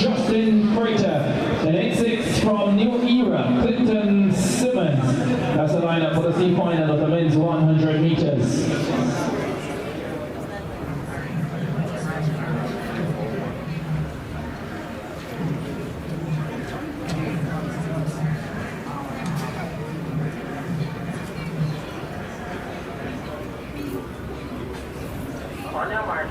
Speaker 1: Justin Freighter. And 8-6 from New Era, Clinton Simmons. That's the lineup for the C final of the men's 100 meters.
Speaker 3: On your mark.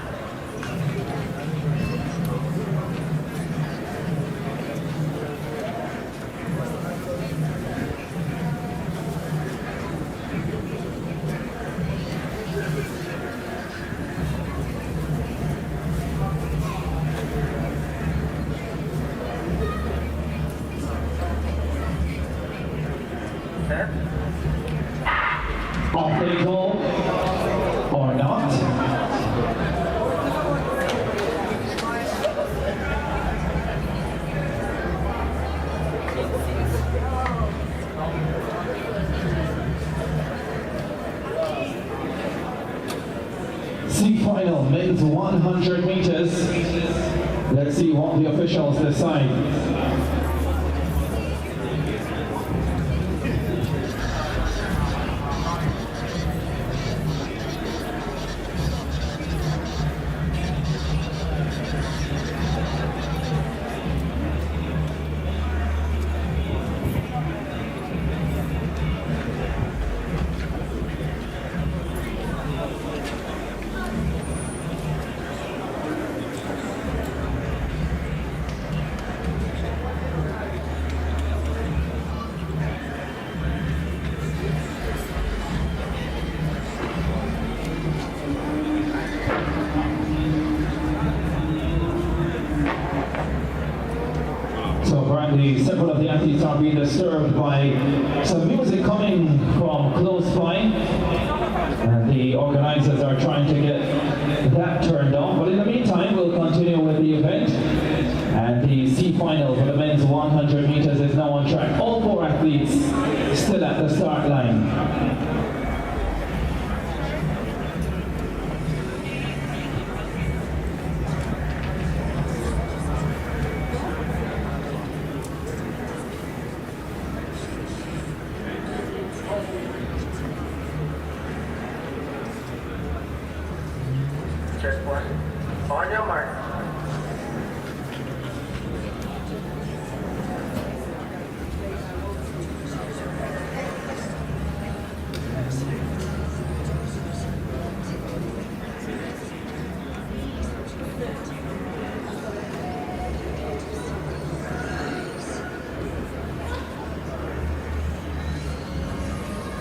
Speaker 3: Set.
Speaker 1: Off they go, or not. C final, men's 100 meters. Let's see what the officials decide. So apparently several of the athletes are being disturbed by some music coming from close by. And the organizers are trying to get that turned off. But in the meantime, we'll continue with the event. And the C final for the men's 100 meters is now on track. All four athletes still at the start line.
Speaker 3: Checkpoint. On your mark.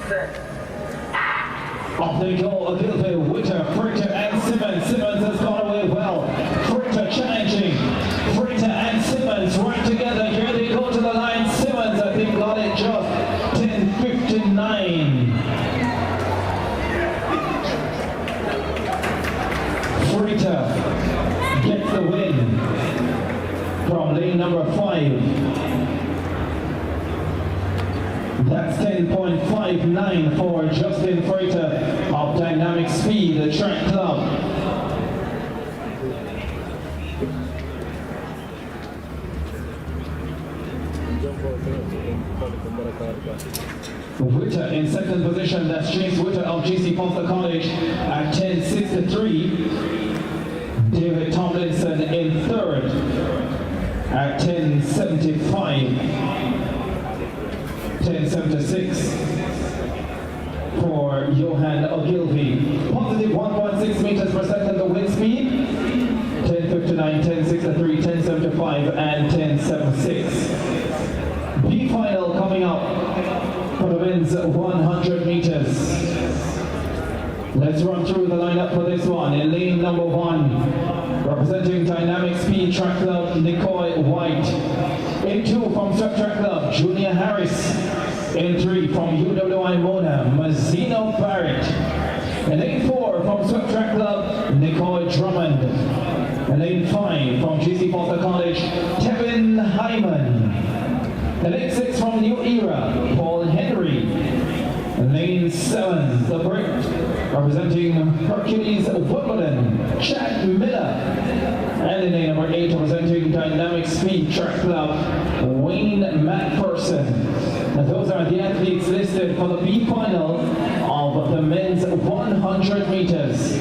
Speaker 3: Set.
Speaker 1: Off they go, a little bit Witter, Freighter and Simmons. Simmons has gone away well. Freighter challenging. Freighter and Simmons right together. Here they go to the line. Simmons, I think, got it just 10:59. Freighter gets the win from lane number 5. That's 10.59 for Justin Freighter of Dynamic Speed, the track club. Witter in second position, that's James Witter of GC Foster College at 10.63. David Tomlinson in third at 10.75. 10.76 for Johan Ogilvy. Positive 1.6 meters per second the wind speed. 10.59, 10.63, 10.75 and 10.76. B final coming up for the men's 100 meters. Let's run through the lineup for this one. In lane number 1, representing Dynamic Speed Track Club, Nicoy White. In 2 from Swept Track Club, Junior Harris. In 3 from UWI Mona, Mazzino Barrett. And lane 4 from Swept Track Club, Nicoy Drummond. And lane 5 from GC Foster College, Tevin Hyman. And lane 6 from New Era, Paul Henry. And lane 7, the Brit, representing Hercules Wimbledon, Chad Miller. And in lane number 8, representing Dynamic Speed Track Club, Wayne McPherson. And those are the athletes listed for the B final of the men's 100 meters.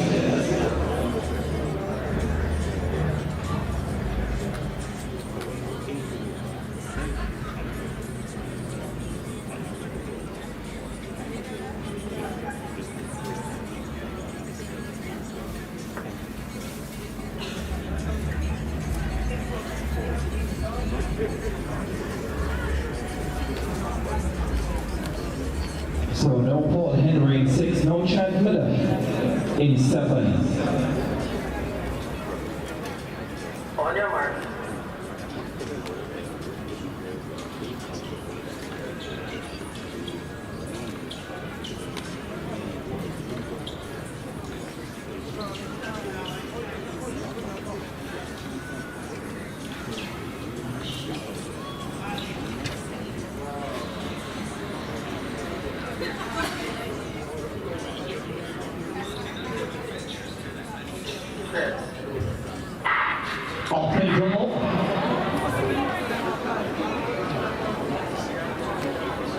Speaker 1: So no Paul Henry in 6, no Chad Miller in 7.
Speaker 3: On your mark.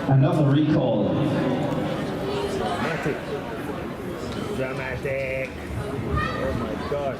Speaker 1: Another recall.
Speaker 4: Dramatic. Dramatic. Oh my God.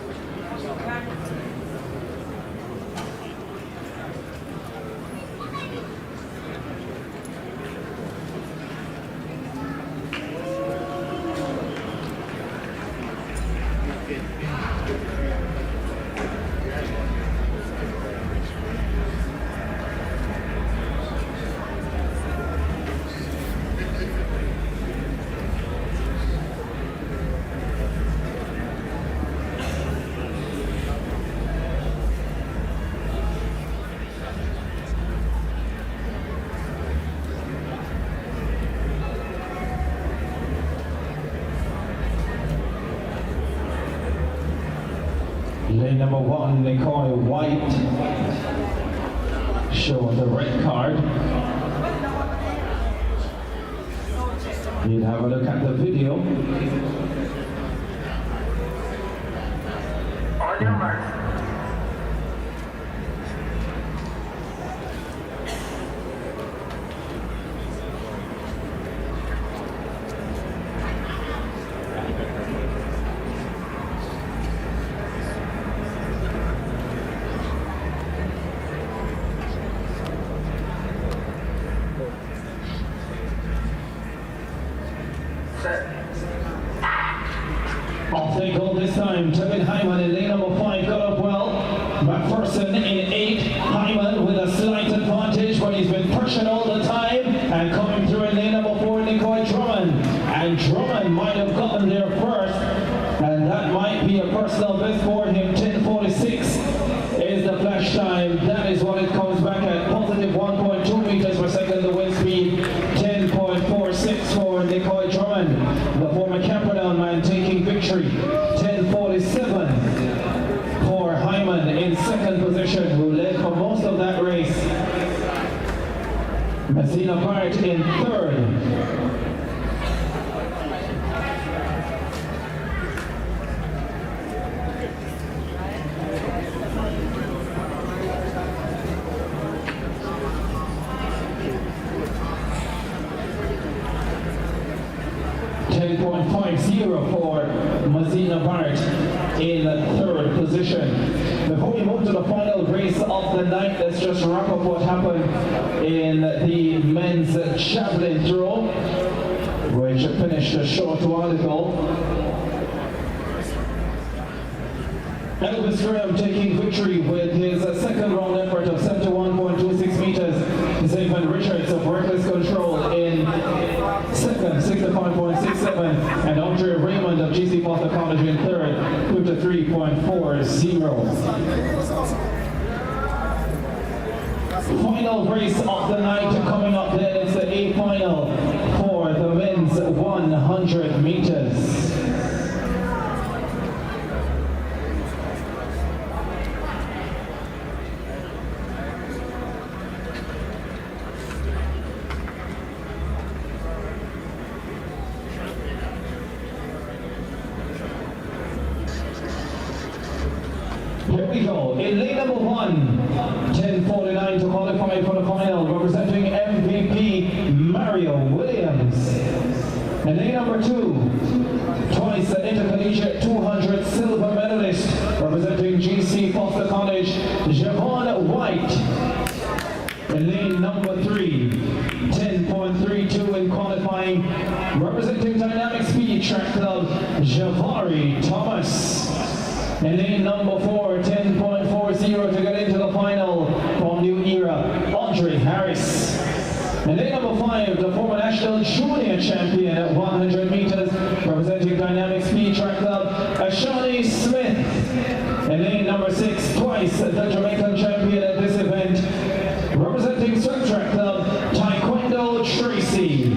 Speaker 1: 1, Nicole White, showing the red card. You'd have a look at the video.
Speaker 3: On your mark.
Speaker 1: Off they go this time. Tevin Hyman in lane number 5 got up well. McPherson in 8. Hyman with a slight advantage, but he's been pushing all the time. And coming through in lane number 4, Nicole Drummond. And Drummond might have gotten there first. And that might be a personal best for him. 10:46 is the flash time. That is what it comes back at. Positive 1.2 meters per second the wind speed. 10.46 for Nicole Drummond. The former Camperdown man taking victory. 10:47 for Hyman in second position, who led for most of that race. Messina Bart in third. 10.50 for Messina Bart in third position. Before we move to the final race of the night, let's just wrap up what happened in the men's javelin throw, which finished a short while ago. Elvis Graham taking victory with his second round effort of 71.26 meters. Zayvon Richards of Reckless Control in second, 65.67. And Andre Raymond of GC Foster College in third, 53.40. Final race of the night coming up then. It's the A final for the men's 100 meters. in lane number 1, 10:49 to qualify for the final, representing MVP Mario Williams. In lane number 2, twice the intercollegiate 200 silver medalist, representing GC Foster College, Javon White. In lane number 3, 10.32 in qualifying, representing Dynamic Speed Track Club, Javari Thomas. In lane number 4, 10.40 to get into the final from New Era, Andre Harris. In lane number 5, the former national junior champion at 100 meters, representing Dynamic Speed Track Club, Shawn Smyth. In lane number 6, twice the Jamaican champion at this event, representing Swim Track Club, Tyquendo Tracy.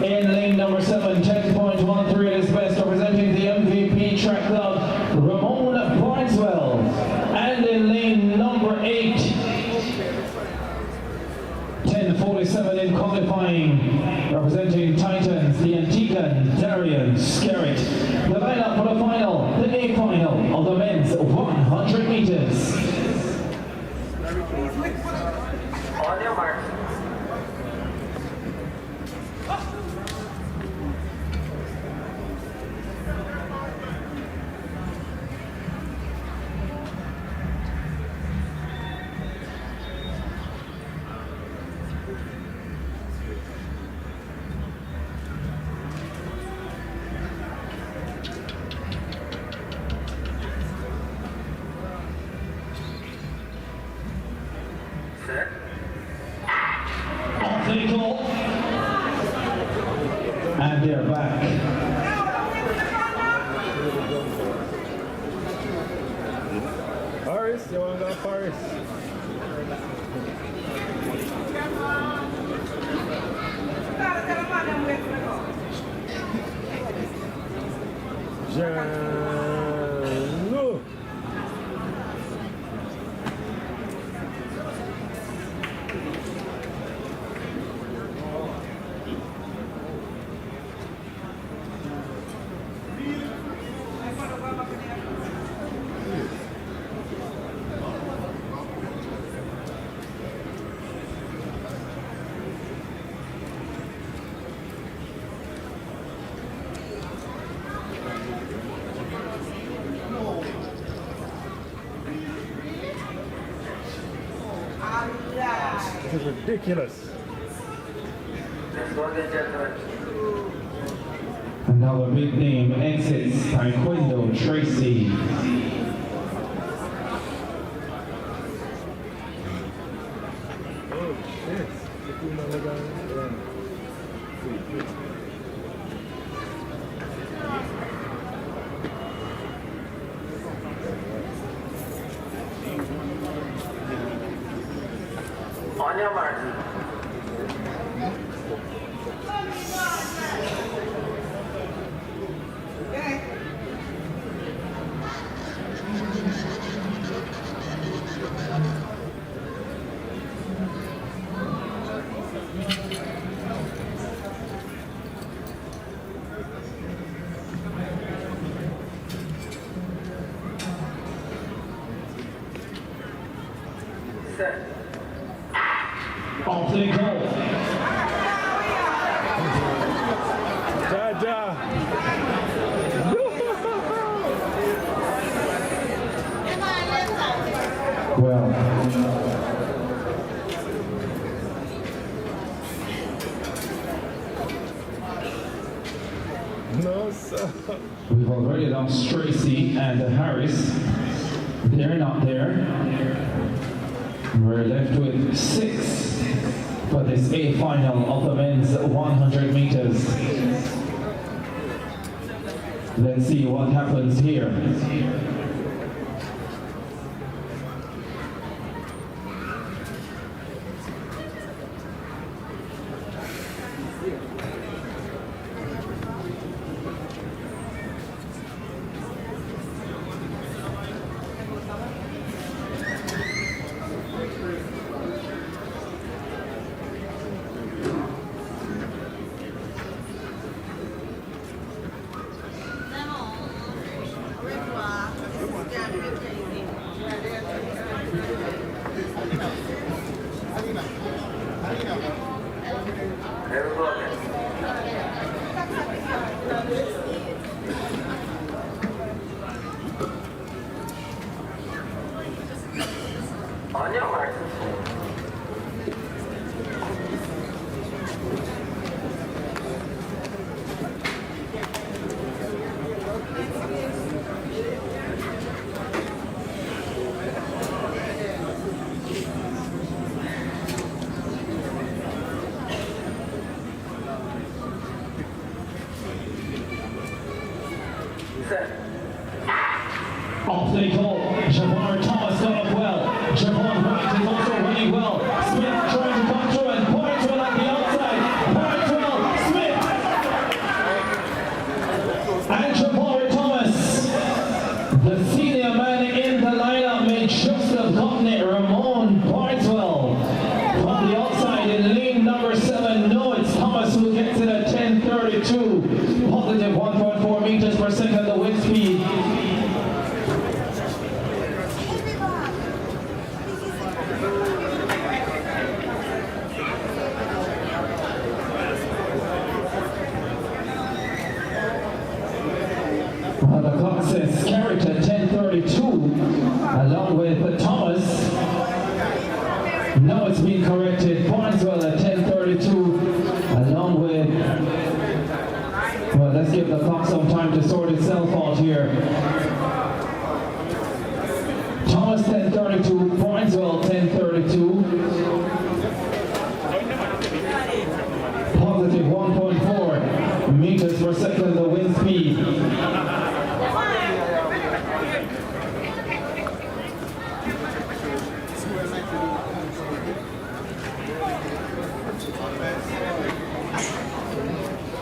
Speaker 1: In lane number 7, 10.13 at his best, representing the MVP Track Club, Ramon Barneswell. And in lane number 8, 10:47 in qualifying, representing Titans, the Antiguan, Darian Skerritt. The lineup for the final, the A final of the men's 100 meters.
Speaker 3: On your mark.
Speaker 1: Off they go. And they're back.
Speaker 4: Paris, you want to go Paris? Zharnel. This is ridiculous.
Speaker 3: Let's go again, gentlemen.
Speaker 1: And now the big name exits, Tyquendo Tracy.
Speaker 4: Oh, shit.
Speaker 3: On your mark. Set.
Speaker 1: Off they go.
Speaker 4: Sada.
Speaker 1: Well,
Speaker 4: No, sir.
Speaker 1: we've already lost Tracy and Harris. They're not there. We're left with 6 for this A final of the men's 100 meters. Let's see what happens here.
Speaker 3: There we go again. On your mark.
Speaker 1: Off they go. Javon Thomas got up well. Javon White is also running well. Smyth trying to come through and Pointswell on the outside. Pointswell, Smyth. And Javon Thomas, the senior man in the lineup, may just have gotten it. Ramon Pointswell from the outside in lane number 7. No, it's Thomas who gets it at 10:32. Positive 1.4 meters per second, the wind speed. The clock says Clarke at 10:32, along with Thomas. Now it's being corrected. Pointswell at 10:32, along with. Well, let's give the clock some time to sort itself out here. Thomas 10:32, Pointswell 10:32. Positive 1.4 meters per second, the wind speed.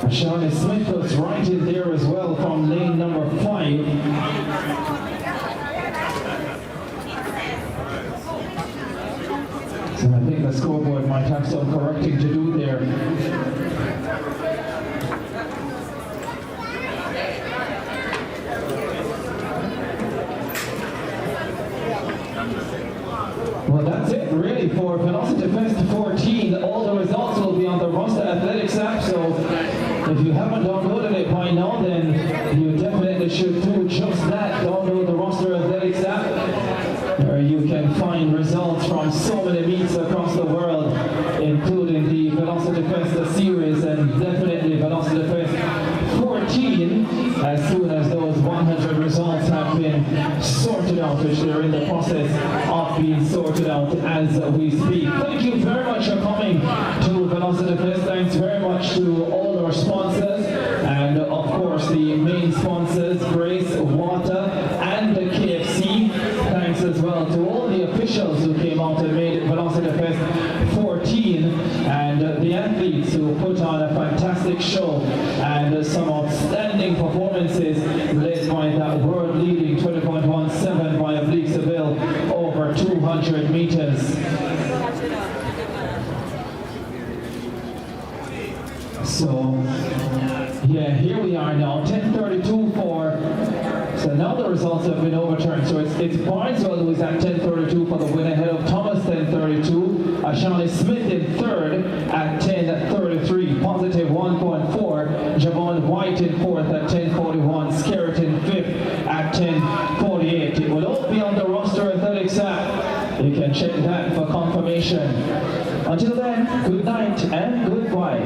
Speaker 1: Shawn Smyth was right in there as well from lane number 5. So I think the scoreboard might have some correcting to do there. Well, that's it really for Velocity Fest 14. All the results will be on the Roster Athletics app, so if you haven't downloaded it by now, then you definitely should do just that. Download the Roster Athletics app, where you can find results from so many meets across the world, including the Velocity Fest series and definitely Velocity Fest 14, as soon as those 100 results have been sorted out, which they're in the process of being sorted out as we speak. Thank you very much for coming to Velocity Fest. Thanks very much to all our sponsors, and of course the main sponsors, Grace, Water, and the KFC. Thanks as well to all the officials who came out and made Velocity Fest 14, and the athletes who put on a fantastic show and some outstanding performances led by that world-leading 20.17 by Oblique Seville over 200 meters. So, yeah, here we are now, 10:32 for, so now the results have been overturned. So it's Barneswell who is at 10:32 for the win ahead of Thomas 10:32. ShashaLee Smyth in third at 10:33, positive 1.4. Javon White in fourth at 10:41. Skerritt in fifth at 10:48. It will all be on the Roster Athletics app. You can check that for confirmation. Until then, good night and goodbye.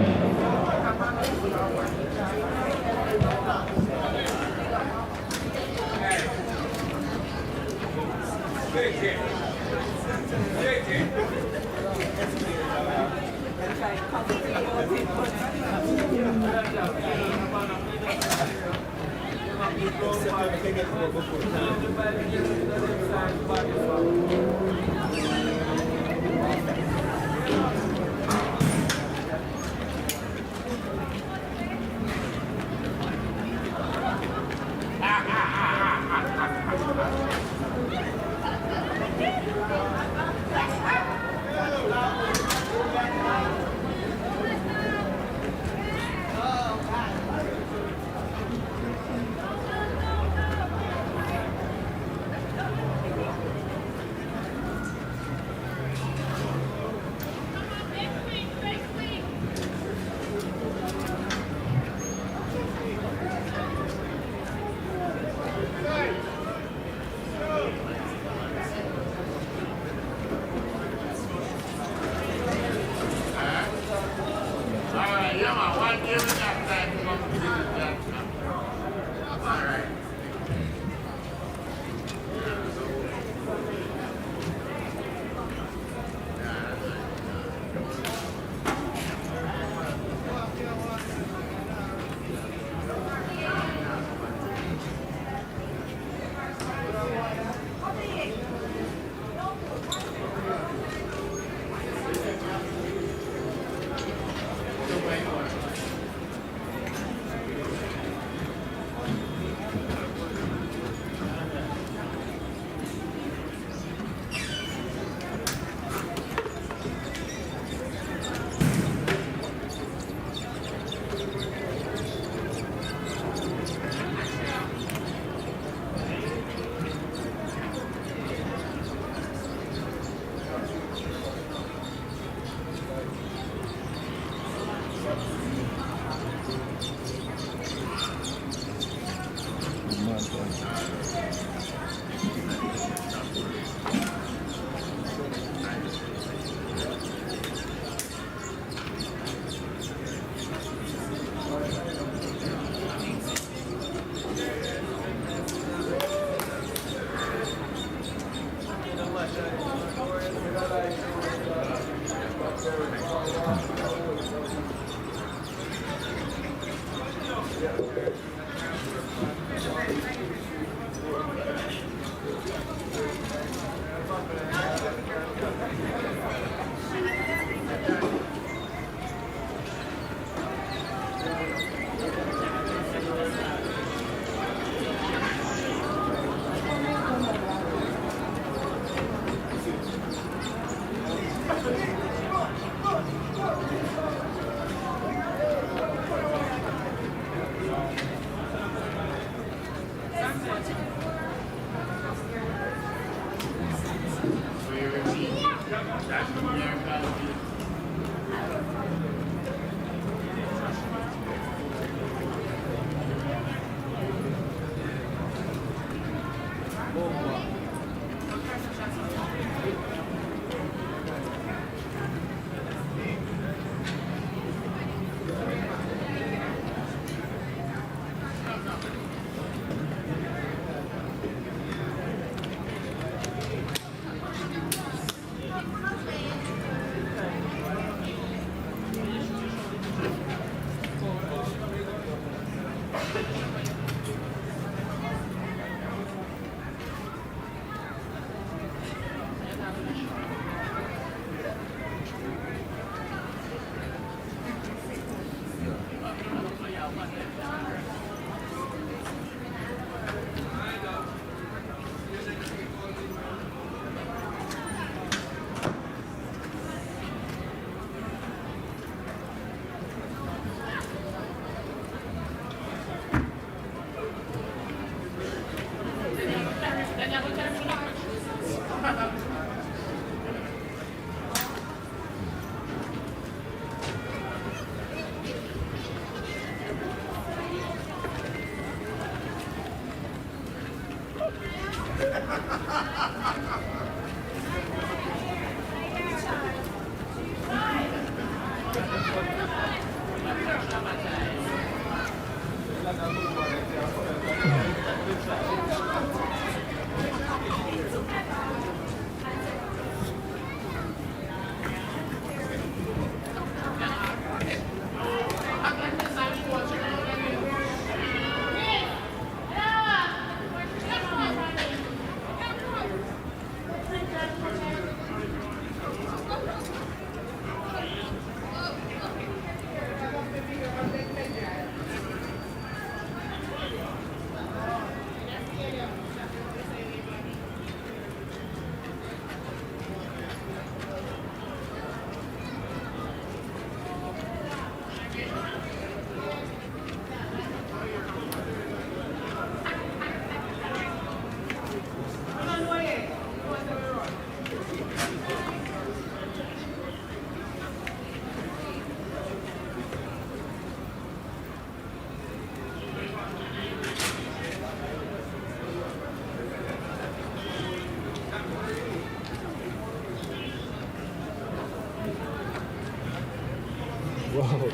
Speaker 4: Whoa.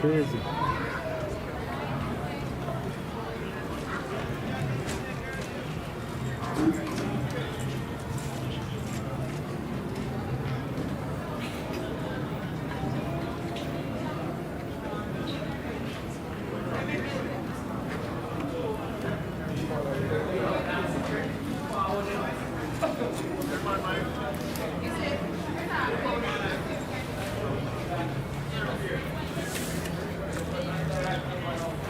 Speaker 4: crazy.